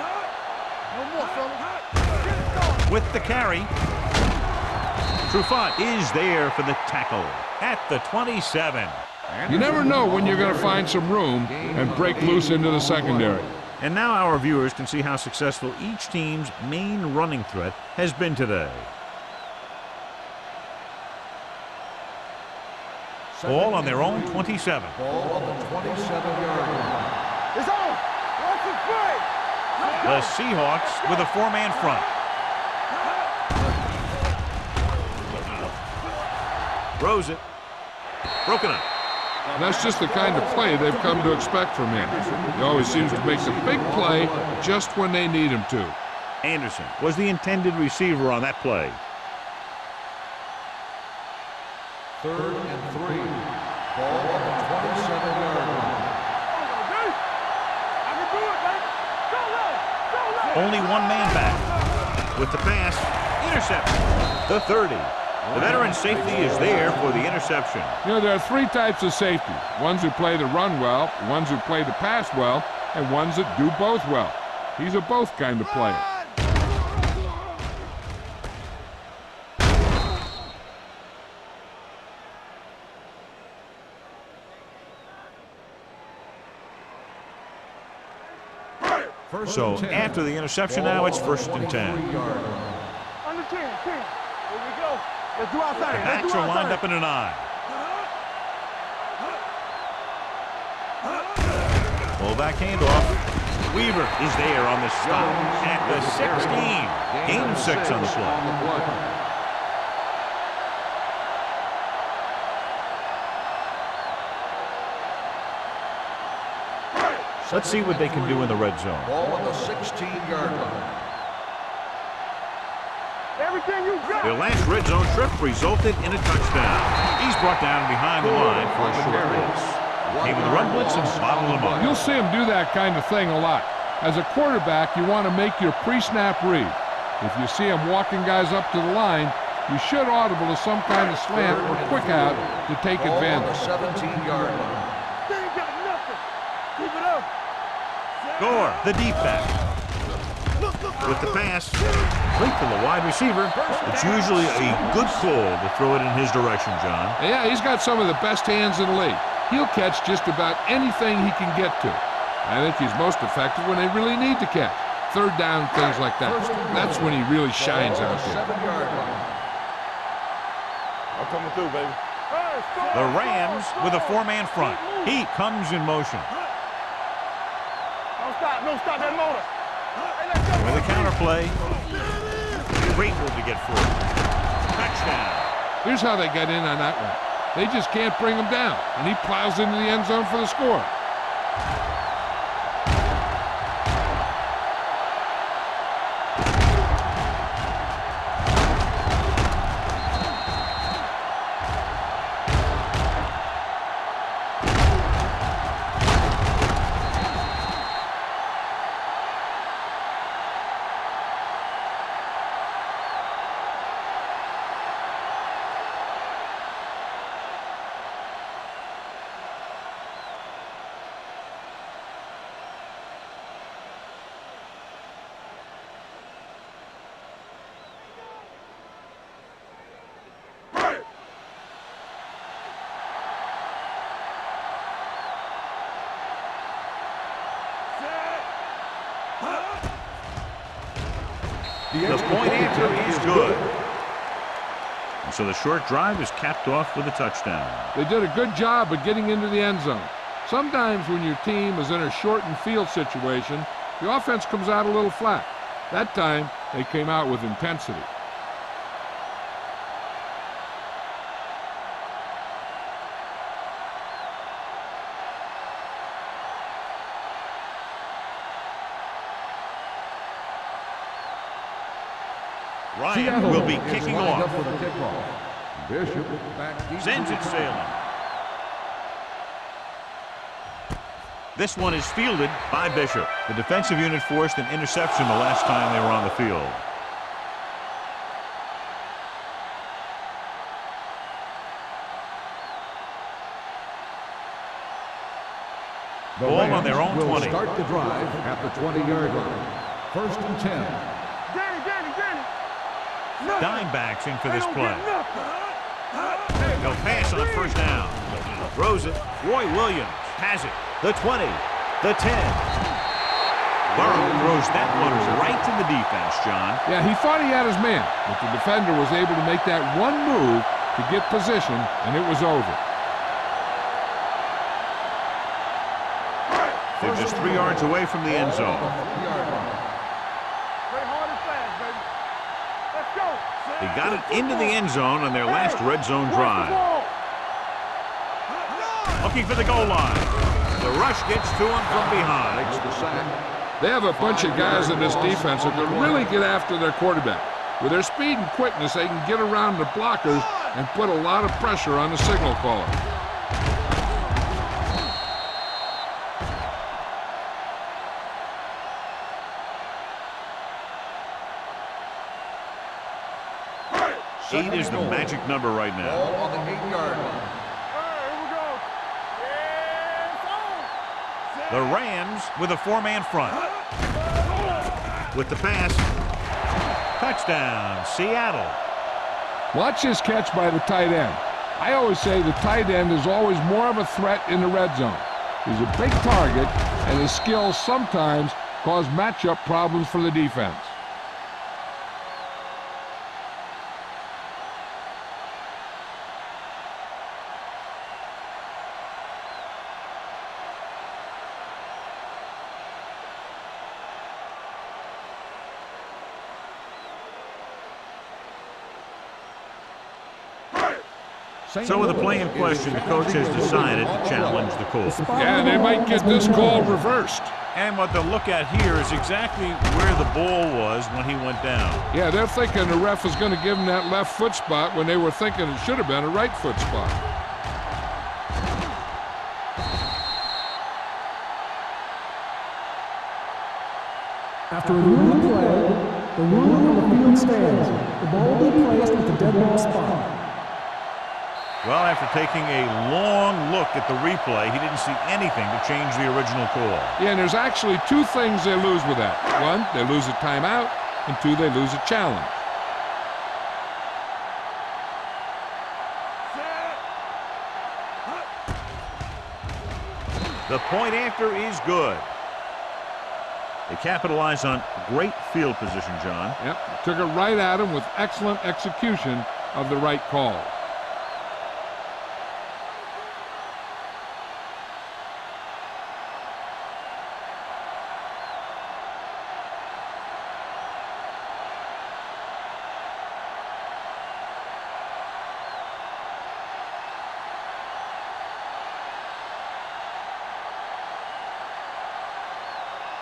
No more, fella. Get it started. With the carry, Trufant is there for the tackle at the 27. You never know when you're going to find some room and break loose into the secondary. And now our viewers can see how successful each team's main running threat has been today. Ball on their own 27. Ball on the 27-yard line. It's on. Watch it play. The Seahawks with a four-man front. Throws it. Broken up. And that's just the kind of play they've come to expect from him. He always seems to make the big play just when they need him to. Anderson was the intended receiver on that play. 3rd and 3. Ball on the 27-yard line. I can do it, baby. Go low. Go low. Only one man back. With the pass, interception. The 30. The veteran safety is there for the interception. You know, there are three types of safety. Ones who play the run well, ones who play the pass well, and ones that do both well. He's a both kind of player. So after the interception now, it's 1st and 10. Under 10, 10. Here we go. Let's do outside. The backs are lined up in an I. Fullback handoff. Weaver is there on the stop at the 16. Gain of 6 on the play. Let's see what they can do in the red zone. Ball on the 16-yard line. Everything you got. Their last red zone trip resulted in a touchdown. He's brought down behind the line for a short pass. Came with a run blitz and bottled him up. You'll see him do that kind of thing a lot. As a quarterback, you want to make your pre-snap read. If you see him walking guys up to the line, you should audible to some kind of slant or quick out to take advantage. Ball on the 17-yard line. They ain't got nothing. Keep it up. Gore, the deep back. With the pass, late to the wide receiver. It's usually a good call to throw it in his direction, John. Yeah, he's got some of the best hands in the league. He'll catch just about anything he can get to. I think he's most effective when they really need to catch. 3rd down, things like that. That's when he really shines out there. 7-yard line. I'm coming through, baby. The Rams with a four-man front. Heat comes in motion. Don't stop that motor. With a counterplay. Great move to get free. Touchdown. Here's how they got in on that one. They just can't bring him down, and he plows into the end zone for the score. The point after is good. And so the short drive is capped off with a touchdown. They did a good job of getting into the end zone. Sometimes when your team is in a shortened field situation, the offense comes out a little flat. That time, they came out with intensity. Ryan will be kicking off. For the kickoff. Bishop back deep. Sends it sailing. This one is fielded by Bishop. The defensive unit forced an interception the last time they were on the field. Ball on their own 20. Will start the drive at the 20-yard line. 1st and 10. Dimebacks in for this play. He'll pass on 1st down. Throws it. Roy Williams has it. The 20. The 10. Burrow throws that one right to the defense, John. Yeah, he thought he had his man, but the defender was able to make that one move to get position, and it was over. They're just 3 yards away from the end zone. They got it into the end zone on their last red zone drive. Looking for the goal line. The rush gets to him from behind. Makes the sack. They have a bunch of guys in this defense that can really get after their quarterback. With their speed and quickness, they can get around the blockers and put a lot of pressure on the signal caller. Eight is the magic number right now. Ball on the 8-yard line. The Rams with a 4-man front. With the pass. Touchdown, Seattle. Watch this catch by the tight end. I always say the tight end is always more of a threat in the red zone. He's a big target, and his skills sometimes cause matchup problems for the defense. So with the play in question, the coach has decided to challenge the call. Yeah, they might get this call reversed. And what they'll look at here is exactly where the ball was when he went down. Yeah, they're thinking the ref is going to give them that left foot spot when they were thinking it should have been a right foot spot. After reviewing the play, the ruling on the field stands. The ball will be placed at the dead ball spot. Well, after taking a long look at the replay, he didn't see anything to change the original call. Yeah, and there's actually 2 things they lose with that. 1, they lose a timeout, and 2, they lose a challenge. The point after is good. They capitalize on great field position, John. Yep, took it right at him with excellent execution of the right call.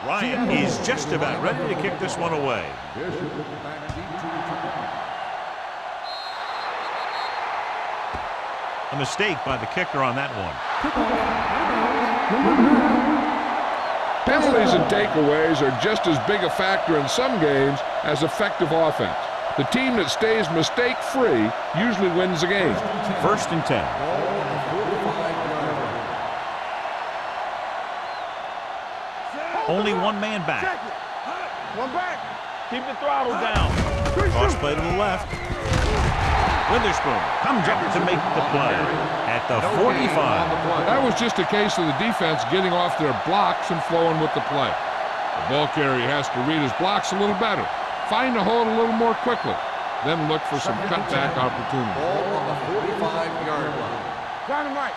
Ryan is just about ready to kick this one away. A mistake by the kicker on that one. Penalties and takeaways are just as big a factor in some games as effective offense. The team that stays mistake-free usually wins the game. 1st and 10. Only one man back. One back. Keep the throttle down. Cross play to the left. Witherspoon comes up to make the play at the 45. That was just a case of the defense getting off their blocks and flowing with the play. The ball carrier has to read his blocks a little better, find a hold a little more quickly, then look for some cutback opportunity. Ball on the 45-yard line. Dynamite.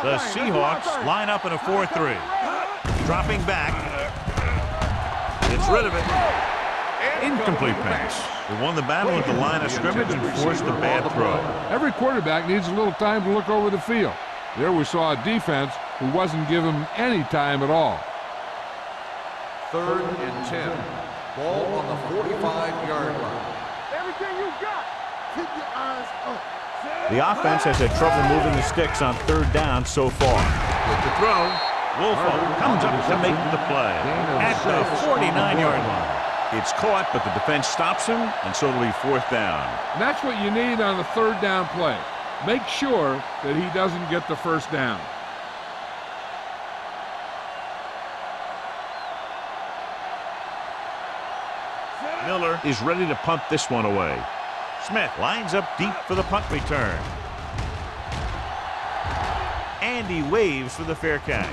The Seahawks line up in a 4-3. Dropping back. Gets rid of it. Incomplete pass. They won the battle at the line of scrimmage and forced a bad throw. Every quarterback needs a little time to look over the field. There we saw a defense who wasn't given any time at all. 3rd and 10. Ball on the 45-yard line. Everything you got. Keep your eyes up. The offense has had trouble moving the sticks on 3rd down so far. With the throw, Wolfo comes up to make the play at the 49-yard line. It's caught, but the defense stops him, and so it'll be 4th down. And that's what you need on the 3rd down play. Make sure that he doesn't get the 1st down. Miller is ready to punt this one away. Smith lines up deep for the punt return. And he waves for the fair catch.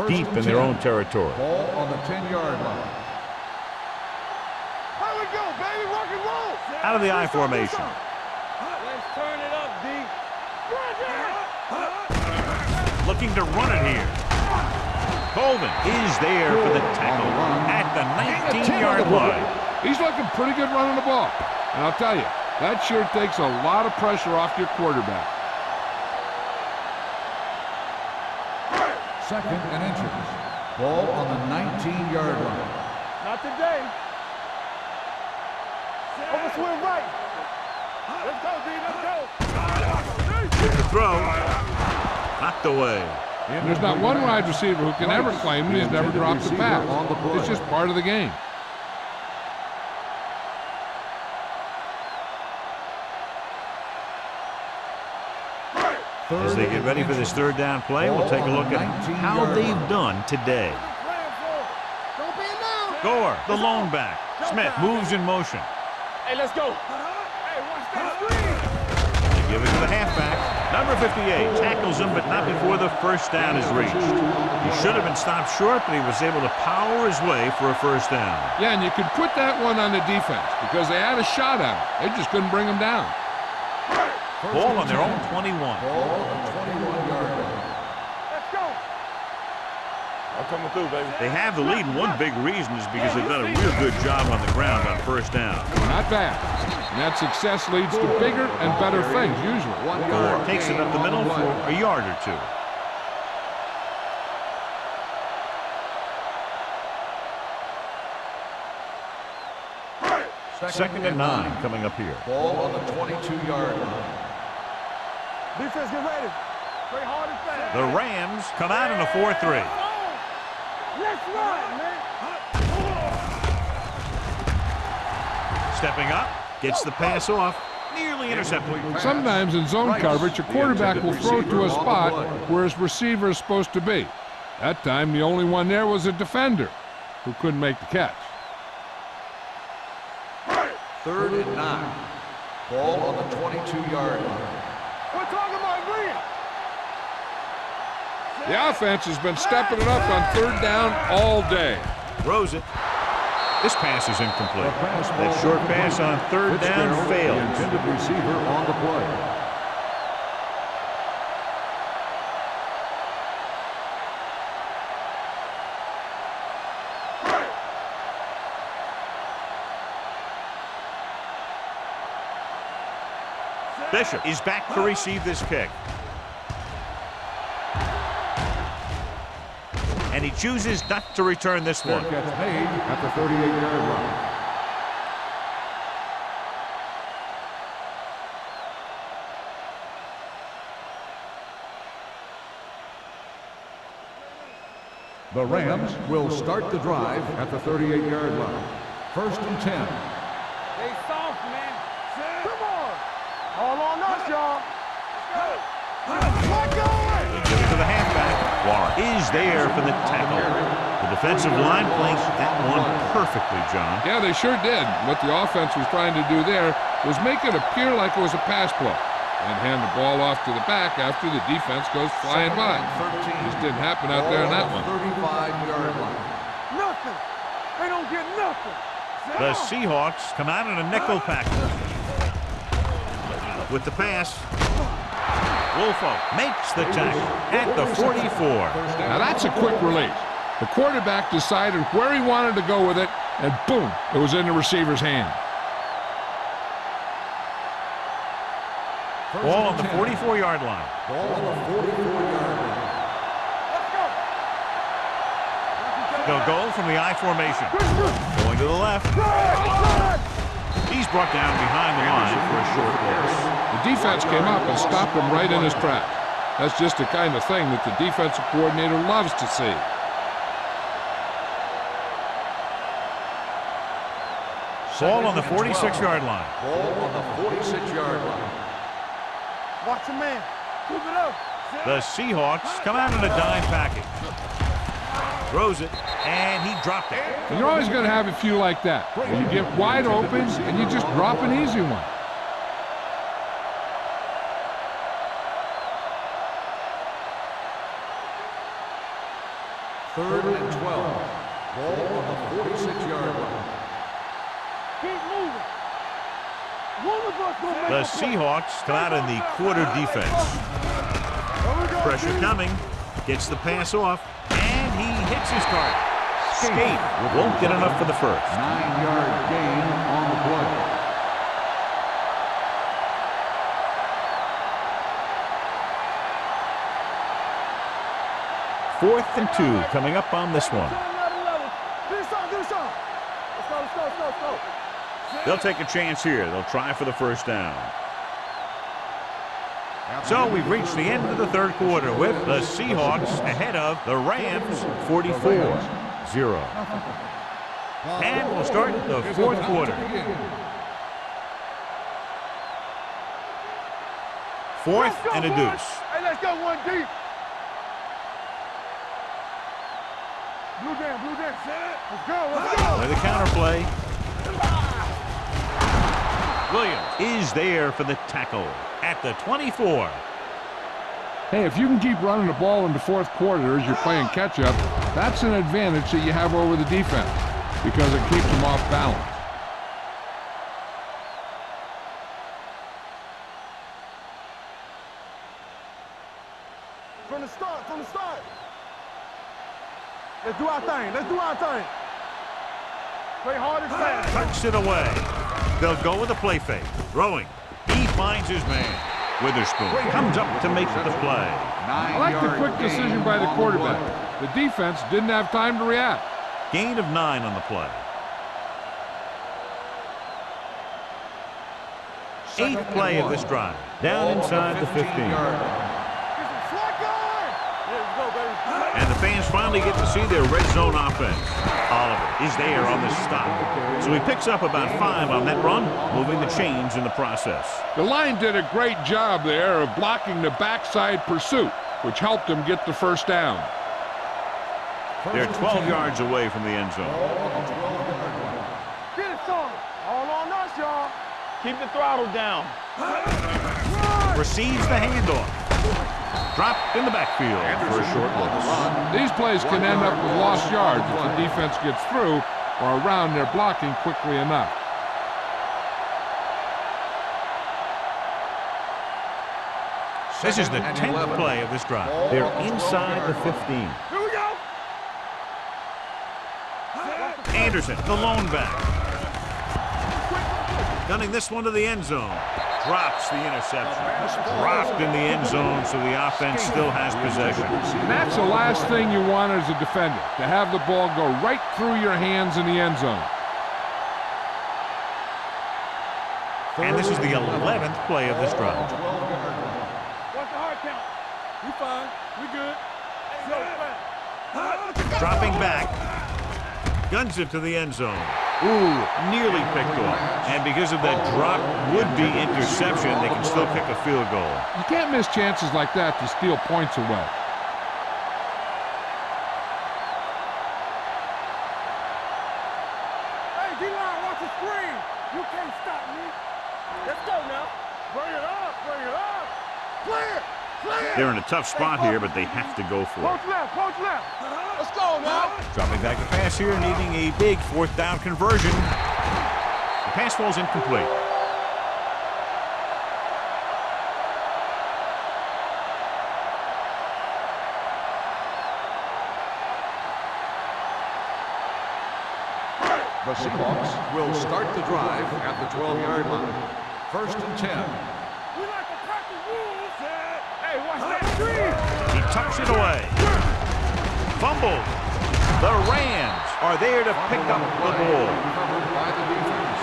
Deep in their own territory. Ball on the 10-yard line. How we go, baby? Rock and roll. Out of the I formation. Let's turn it up, D. Looking to run it here. Colvin is there for the tackle at the 19-yard line. He's looking pretty good running the ball. And I'll tell you, that sure takes a lot of pressure off your quarterback. 2nd and inches. Ball on the 19-yard line. Not today. Over swing right. Let's go, D. Let's go. The throw. Knocked away. There's not one wide receiver who can ever claim that he's never dropped a pass. It's just part of the game. As they get ready for this 3rd down play, we'll take a look at how they've done today. Gore, the lone back. Smith moves in motion. Hey, let's go. Hey, watch that screen. They give it to the halfback. Number 58 tackles him, but not before the 1st down is reached. He should have been stopped short, but he was able to power his way for a 1st down. Yeah, and you could put that one on the defense because they had a shot at him. They just couldn't bring him down. Ball on their own 21. Ball on the 21-yard line. Let's go. I'm coming through, baby. They have the lead, and one big reason is because they've done a real good job on the ground on 1st down. Not bad. And that success leads to bigger and better things, usually. Gore takes it up the middle for a yard or two. Second and 9 coming up here. Ball on the 22-yard line. Defense, get ready. Play hard and fast. The Rams come out in a 4-3. Let's run, man. Stepping up, gets the pass off, nearly intercepted. Sometimes in zone coverage, a quarterback will throw to a spot where his receiver is supposed to be. That time, the only one there was a defender who couldn't make the catch. 3rd and 9. Ball on the 22-yard line. We're talking about green. The offense has been stepping it up on 3rd down all day. Throws it. This pass is incomplete. That short pass on 3rd down fails. Intended receiver on the play. Bishop is back to receive this kick. And he chooses not to return this one. Gets made at the 38-yard line. The Rams will start the drive at the 38-yard line. 1st and 10. Stay soft, man. Come on. All on us, y'all. Let go. Give it to the halfback. Warren is there for the tackle. The defensive line playing that one perfectly, John. Yeah, they sure did. What the offense was trying to do there was make it appear like it was a pass play and hand the ball off to the back after the defense goes flying by. Just didn't happen out there on that one. 35-yard line. Nothing. They don't get nothing. The Seahawks come out in a nickel package. With the pass, Wolfo makes the tackle at the 44. Now that's a quick release. The quarterback decided where he wanted to go with it, and boom, it was in the receiver's hand. Ball on the 44-yard line. Ball on the 44-yard line. They'll go from the I formation. Going to the left. He's brought down behind the line for a short loss. The defense came up and stopped him right in his tracks. That's just the kind of thing that the defensive coordinator loves to see. Ball on the 46-yard line. Ball on the 46-yard line. Watch your man. Move it up. The Seahawks come out in a dime package. Throws it, and he dropped it. And you're always going to have a few like that, where you get wide open and you just drop an easy one. Third and 12. Ball on the 46-yard line. Keep moving. One of us gonna make The a play. Seahawks come out in the quarter defense. Pressure coming. Gets the pass off, and he hits his target. Skate won't get enough for the first. 9-yard gain on the play. Fourth and 2 coming up on this one. Let's go. They'll take a chance here. They'll try for the first down. So we've reached the end of the third quarter with the Seahawks ahead of the Rams 44-0. And we'll start the fourth quarter. Fourth and a deuce. Hey, let's go one deep. Blue down. Let's go. With the counterplay. Williams is there for the tackle at the 24. Hey, if you can keep running the ball in the fourth quarter as you're playing catch-up, that's an advantage that you have over the defense because it keeps them off balance. From the start. Let's do our thing. Play hard and fast. Tucks it away. They'll go with a play fake. Throwing. He finds his man. Witherspoon comes up to make the play. I like the quick decision by the quarterback. The defense didn't have time to react. Gain of 9 on the play. Eighth play of this drive. Down inside the 15. And the fans finally get to see their red zone offense. Oliver is there on the stop. So he picks up about 5 on that run, moving the chains in the process. The line did a great job there of blocking the backside pursuit, which helped them get the first down. They're 12 yards away from the end zone. Get it, son. All on us, y'all. Keep the throttle down. Receives the handoff. Dropped in the backfield for a short loss. These plays can end up with lost yards if the defense gets through or around their blocking quickly enough. This is the 10th play of this drive. They're inside the 15. Here we go. Anderson, the lone back. Gunning this one to the end zone. drops the interception. Dropped in the end zone, so the offense still has possession. And that's the last thing you want as a defender, to have the ball go right through your hands in the end zone. And this is the 11th play of this drive. What's the hard count? We fine. We good. Dropping back. Guns it to the end zone. Ooh, nearly picked off. And because of that drop would-be interception, they can still kick a field goal. You can't miss chances like that to steal points away. Hey, D-line, watch the screen. You can't stop me. Let's go now. Bring it up. Bring it up. Clear. Clear. They're in a tough spot here, but they have to go for it. Coach left. Coach left. Let's go now. Dropping back the pass here, needing a big fourth down conversion. The pass falls incomplete. The Seahawks will start the drive at the 12-yard line. 1st and 10. We like to practice rules. Hey, watch that screen. He tucks it away. Fumbled. The Rams are there to pick up the ball. Covered by the defense.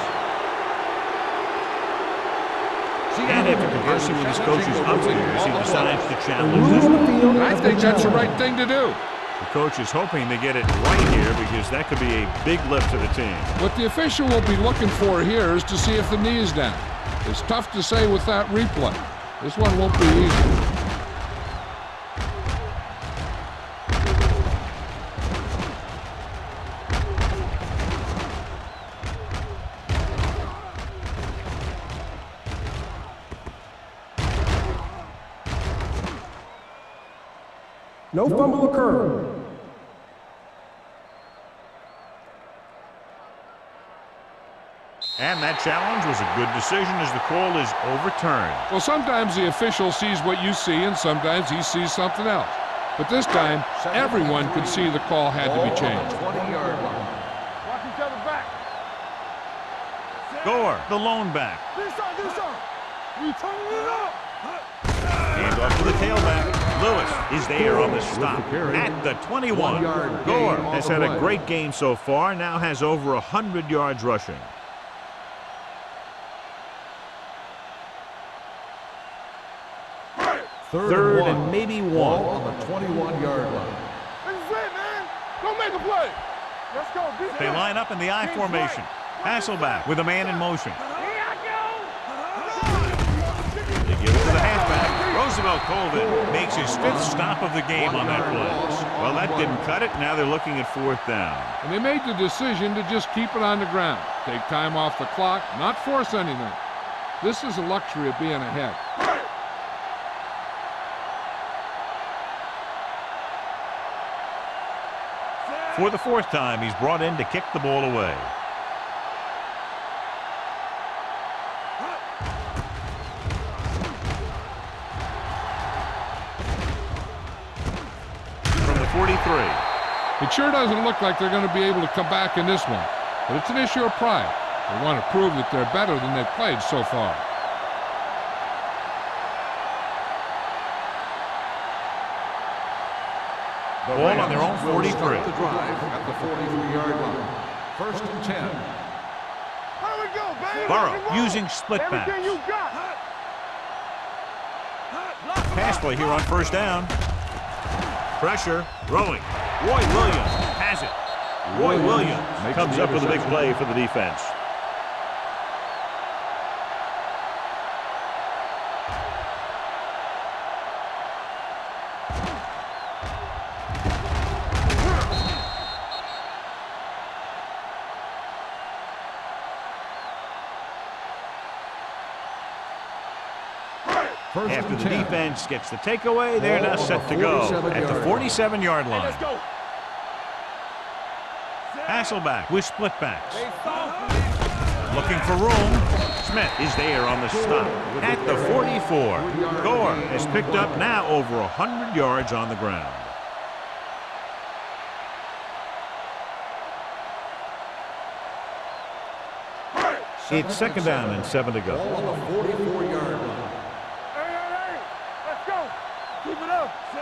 And after conversing with his coaches upstairs, he decides to challenge Rule this on the one. field And I is think that's the challenge. right thing to do. The coach is hoping they get it right here because that could be a big lift to the team. What the official will be looking for here is to see if the knee is down. It's tough to say with that replay. This one won't be easy. No fumble occurred. And that challenge was a good decision as the call is overturned. Well, sometimes the official sees what you see, and sometimes he sees something else. But this time, everyone could see the call had to be changed. 20-yard line. Watch each other back. Gore, the lone back. Do something. We turning it up. Hand off to the tailback. Lewis is there on the stop at the 21. 1 yard Gore gain on has the had a play. great game so far, now has over 100 yards rushing. Third and maybe Ball one. on the 21-yard line. This is it, man. Go make a play. Let's go. Defense. They line up in the I formation. Hasselback with a man in motion. Here I They give it to the halfback. Roosevelt Colvin makes his 5th stop of the game on that play. Well, that didn't cut it. Now they're looking at 4th down. And they made the decision to just keep it on the ground. Take time off the clock, not force anything. This is the luxury of being ahead. For the 4th time, he's brought in to kick the ball away. From the 43. It sure doesn't look like they're going to be able to come back in this one, but it's an issue of pride. They want to prove that they're better than they've played so far. Ball on their own Will 43. start the drive at the 43-yard line. 1st and 10. How we go, baby? Burrow using split backs. Everything you got. Pass play here on 1st down. Pressure, throwing. Roy Williams has it. Roy Williams comes up with a big play for the defense. After the defense gets the takeaway, they're now set to go at the 47-yard line. Let's go. Hasselback with split backs. Looking for room. Smith is there on the stop at the 44. Gore has picked up now over 100 yards on the ground. It's 2nd down and 7 to go. Ball on the 44-yard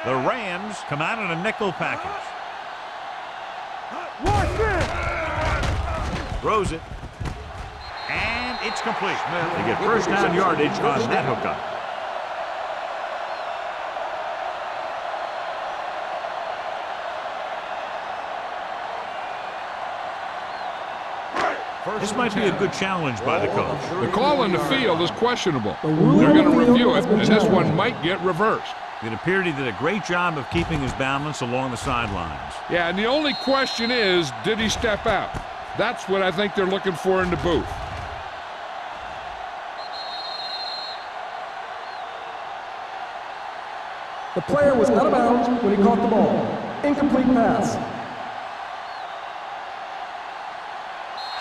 The Rams come out in a nickel package. Watch this. Throws it. And it's complete. They get first down yardage on that hookup. This might be a good challenge by the coach. The call in the field is questionable. The rule They're on the going to field review has it, been and this one challenged. might get reversed. It appeared he did a great job of keeping his balance along the sidelines. Yeah, and the only question is, did he step out? That's what I think they're looking for in the booth. The player was out of bounds when he caught the ball. Incomplete pass.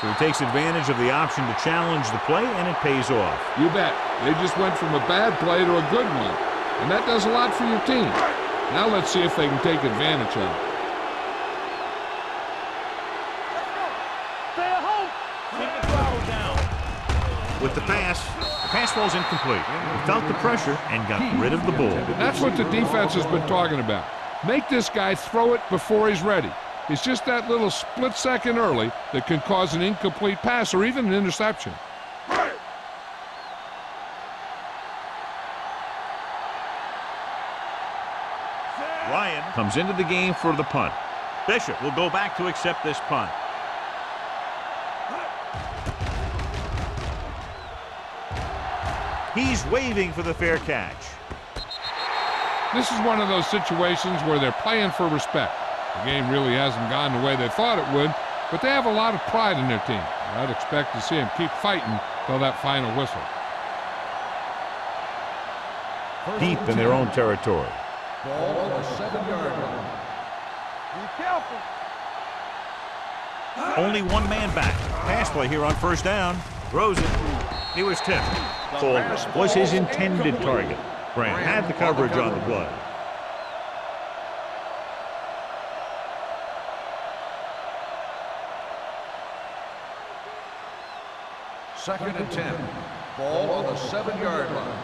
So he takes advantage of the option to challenge the play, and it pays off. You bet. They just went from a bad play to a good one, and that does a lot for your team. Now let's see if they can take advantage of it. Stay at home. Keep the throttle down. With the pass falls incomplete. He felt the pressure and got rid of the ball. That's what the defense has been talking about. Make this guy throw it before he's ready. It's just that little split second early that can cause an incomplete pass or even an interception. Ryan comes into the game for the punt. Bishop will go back to accept this punt. He's waving for the fair catch. This is one of those situations where they're playing for respect. The game really hasn't gone the way they thought it would, but they have a lot of pride in their team. I'd expect to see them keep fighting till that final whistle. Deep in their own territory. Ball on the 7-yard line. Be careful. Only one man back. Pass play here on first down. Throws it. He was tipped. Cole was his intended target. Grant had the coverage on the play. Second and 10. Ball on the 7-yard line.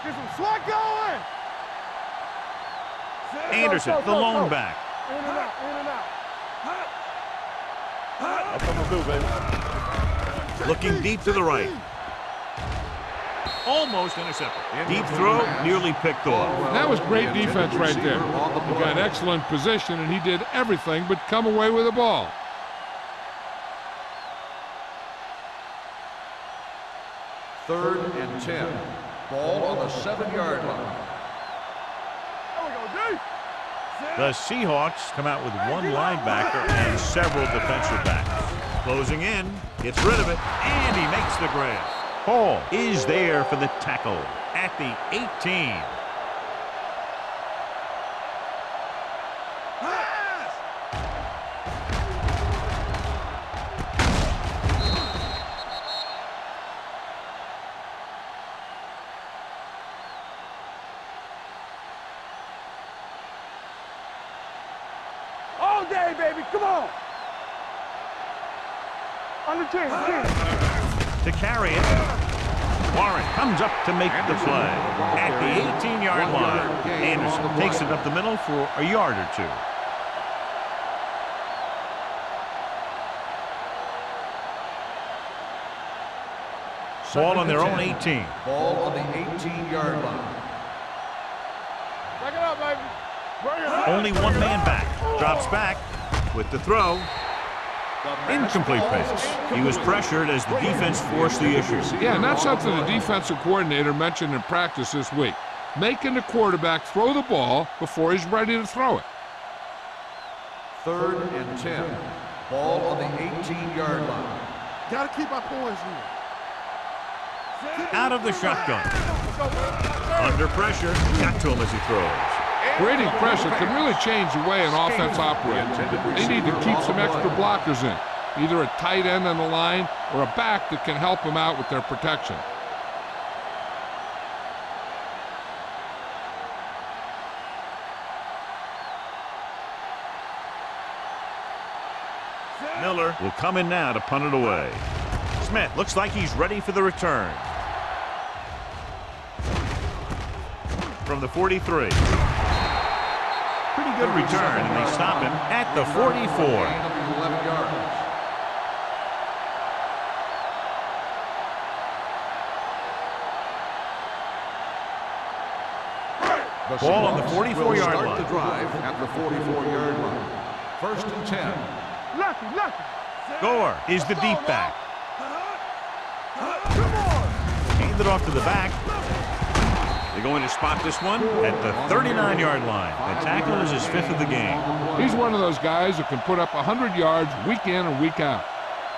Get some slack going. Anderson, the lone back. In and out, in and out. That's what we'll do, baby. Looking deep to the right. Almost intercepted. Deep throw, nearly picked off. That was great defense right there. He got excellent position, and he did everything but come away with the ball. Third and 10. Ball on the 7-yard line. There we go, D. The Seahawks come out with one linebacker and several defensive backs. Closing in, gets rid of it, and he makes the grab. Hall is there for the tackle at the 18. All day, baby. Come on. On the 10, 10. To carry it, Warren comes up to make the play at the 18-yard line. Anderson takes it up the middle for a yard or two. Ball on their own 18. Ball on the 18-yard line. Back it up, baby. Bring it up. Only one man back. Drops back with the throw. Incomplete pass. He was pressured as the defense forced the issue. Yeah, and that's something the defensive coordinator mentioned in practice this week. Making the quarterback throw the ball before he's ready to throw it. Third and 10. Ball on the 18-yard line. Gotta keep our poise here. Out of the shotgun. Under pressure. Got to him as he throws. Creating pressure can really change the way an offense operates. They need to keep some extra blockers in, either a tight end on the line or a back that can help them out with their protection. Miller will come in now to punt it away. Smith looks like he's ready for the return. From the 43. good return, and they stop him at the 44. Gain of 11 yards. Ball on the 44-yard start line. the drive at the 44-yard line. 1st and 10. Lucky. Gore is the deep back. Come on. Hand it off to the back. They're going to spot this one at the 39-yard line. The tackle is his 5th of the game. He's one of those guys who can put up 100 yards week in and week out.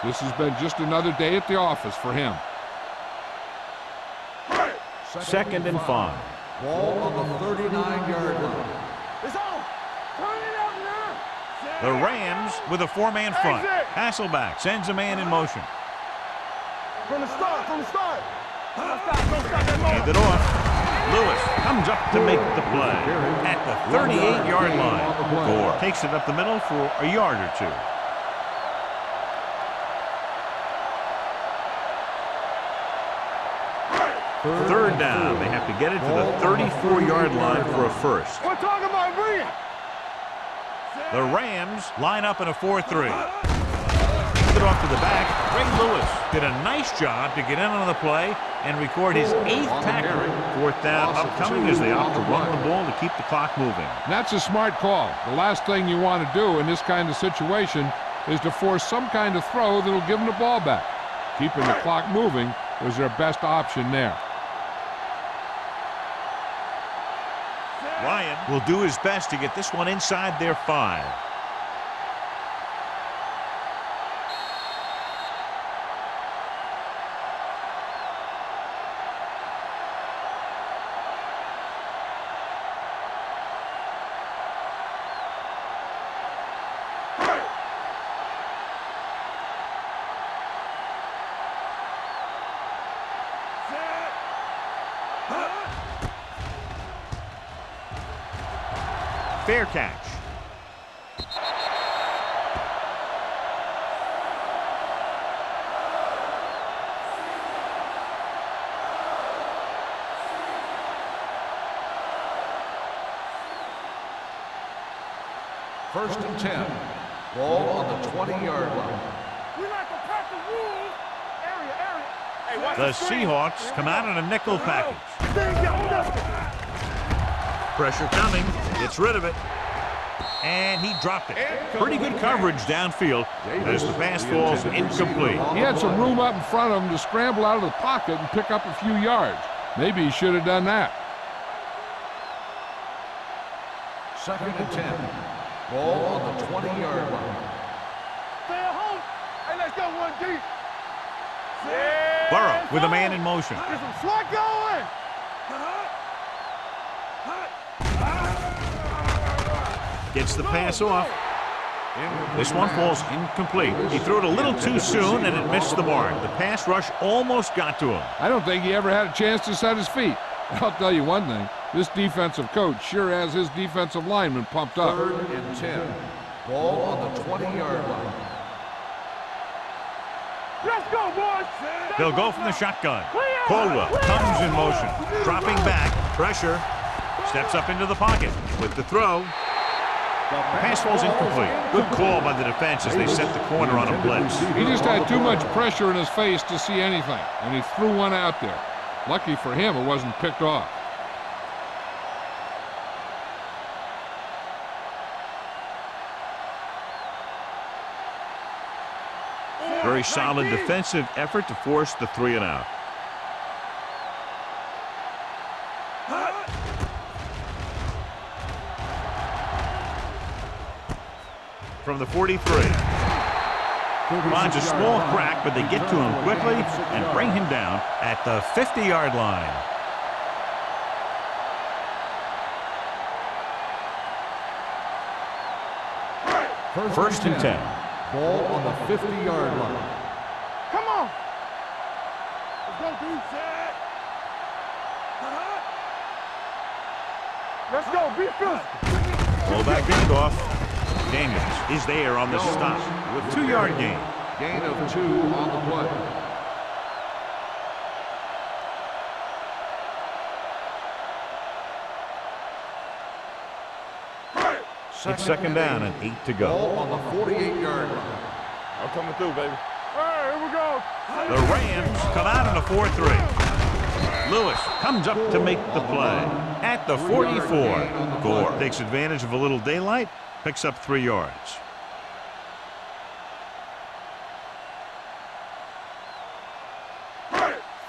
This has been just another day at the office for him. 2nd and 5. Ball on the 39-yard line. It's on. Turn it up now. The Rams with a 4-man front. Hasselback sends a man in motion. From the start. Don't stop that ball. Hand it off. Lewis comes up to make the play at the 38-yard line. Gore takes it up the middle for a yard or two. Third down. They have to get it to the 34-yard line for a first. We're talking about bringing. The Rams line up in a 4-3. Hand it off to the back. Ray Lewis did a nice job to get in on the play and record his 8th tackle. 4th down upcoming as they opt to run the ball to keep the clock moving. That's a smart call. The last thing you want to do in this kind of situation is to force some kind of throw that'll give them the ball back. Keeping the clock moving was their best option there. Ryan will do his best to get this one inside their 5. Fair catch. First and 10. Ball on the 20-yard line. We like to pack the rules. Area. Hey, watch The screen. Seahawks come out in a nickel package. There you go. Pressure coming. Gets rid of it. And he dropped it. Pretty good coverage downfield as the pass falls incomplete. He had some room up in front of him to scramble out of the pocket and pick up a few yards. Maybe he should have done that. 2nd and 10. Ball on the 20-yard line. Stay at home. Hey, let's go one deep. Burrow with a man in motion. Get some swat going. Gets the pass off. This one falls incomplete. He threw it a little too soon and it missed the mark. The pass rush almost got to him. I don't think he ever had a chance to set his feet. I'll tell you one thing. This defensive coach sure has his defensive linemen pumped up. 3rd and 10. Ball on the 20-yard line. Let's go, boys. They'll go from the shotgun. Caldwell comes in motion. Dropping back. Pressure. Steps up into the pocket. With the throw. Pass falls incomplete. Good call by the defense as they set the corner on a blitz. He just had too much pressure in his face to see anything, and he threw one out there. Lucky for him, it wasn't picked off. Very solid defensive effort to force the 3-and-out. From the 43. Finds a small crack, but they get to him quickly and bring him down at the 50-yard line. First and 10. Ball on the 50-yard line. Come on. Let's go, dude. Let's go. Be physical. Roll back handoff. Daniels is there on the stop with 2-yard gain. Gain of 2 on the play. It's second down and 8 to go. Ball on the 48-yard line. I'm coming through, baby. Hey, here we go. The Rams come out in a 4-3. Lewis comes up to make the play at the 44. Gore takes advantage of a little daylight, picks up 3 yards.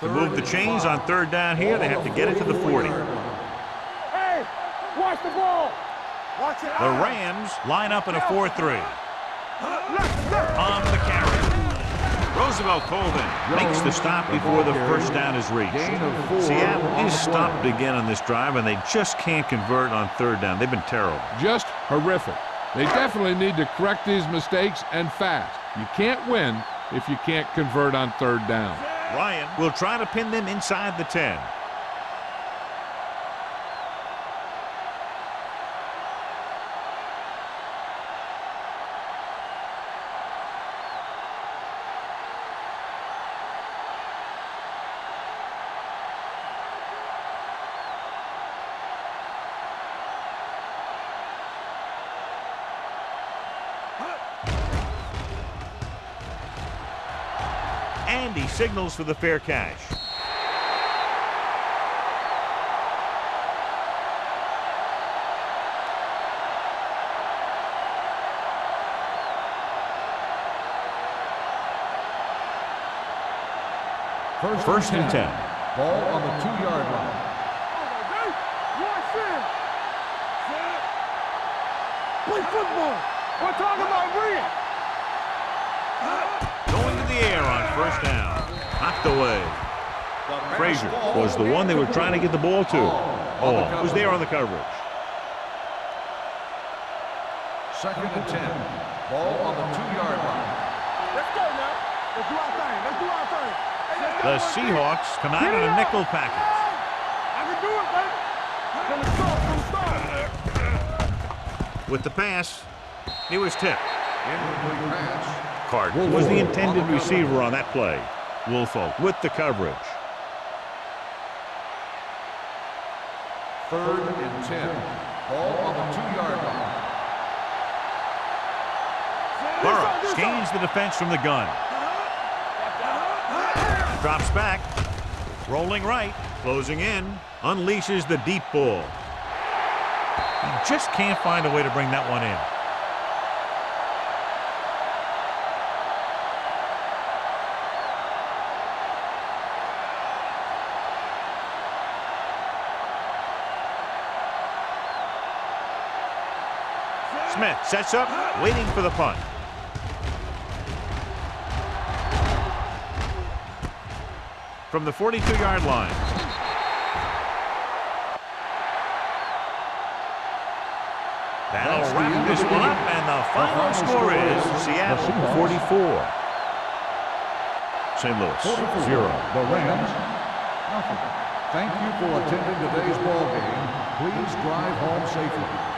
To move the chains on third down here, they have to get it to the 40. Hey, watch the ball. Watch it. The Rams line up in a 4-3. On the carry. Roosevelt Colvin makes the stop before the first down is reached. Seattle is stopped again on this drive, and they just can't convert on third down. They've been terrible. Just horrific. They definitely need to correct these mistakes and fast. You can't win if you can't convert on third down. Ryan will try to pin them inside the 10. And he signals for the fair catch. First and 10. Ball on the 2-yard line. Watch it. Play football. We're talking about real. Going to the air on first down. Knocked away. Frazier was the one they were trying to get the ball to. Oh, was there on the coverage. Second and 10. Ball on the 2-yard line. Let's go now. Let's do our thing. Let's do our thing. Hey, let's go, The let's Seahawks come out in a nickel package. I can do it, baby. From the start. With the pass, it was tipped. Incomplete pass. Carter was the intended receiver on that play. Woolfolk with the coverage. Third and 10. Ball on the 2-yard line. Burrow gains the defense from the gun. Drops back. Rolling right. Closing in. Unleashes the deep ball. He just can't find a way to bring that one in. Smith sets up, waiting for the punt. From the 42-yard line. That'll wrap this one up, and the final score is Seattle 44. St. Louis 0. The Rams, nothing. Thank you for attending today's ball game. Please drive home safely.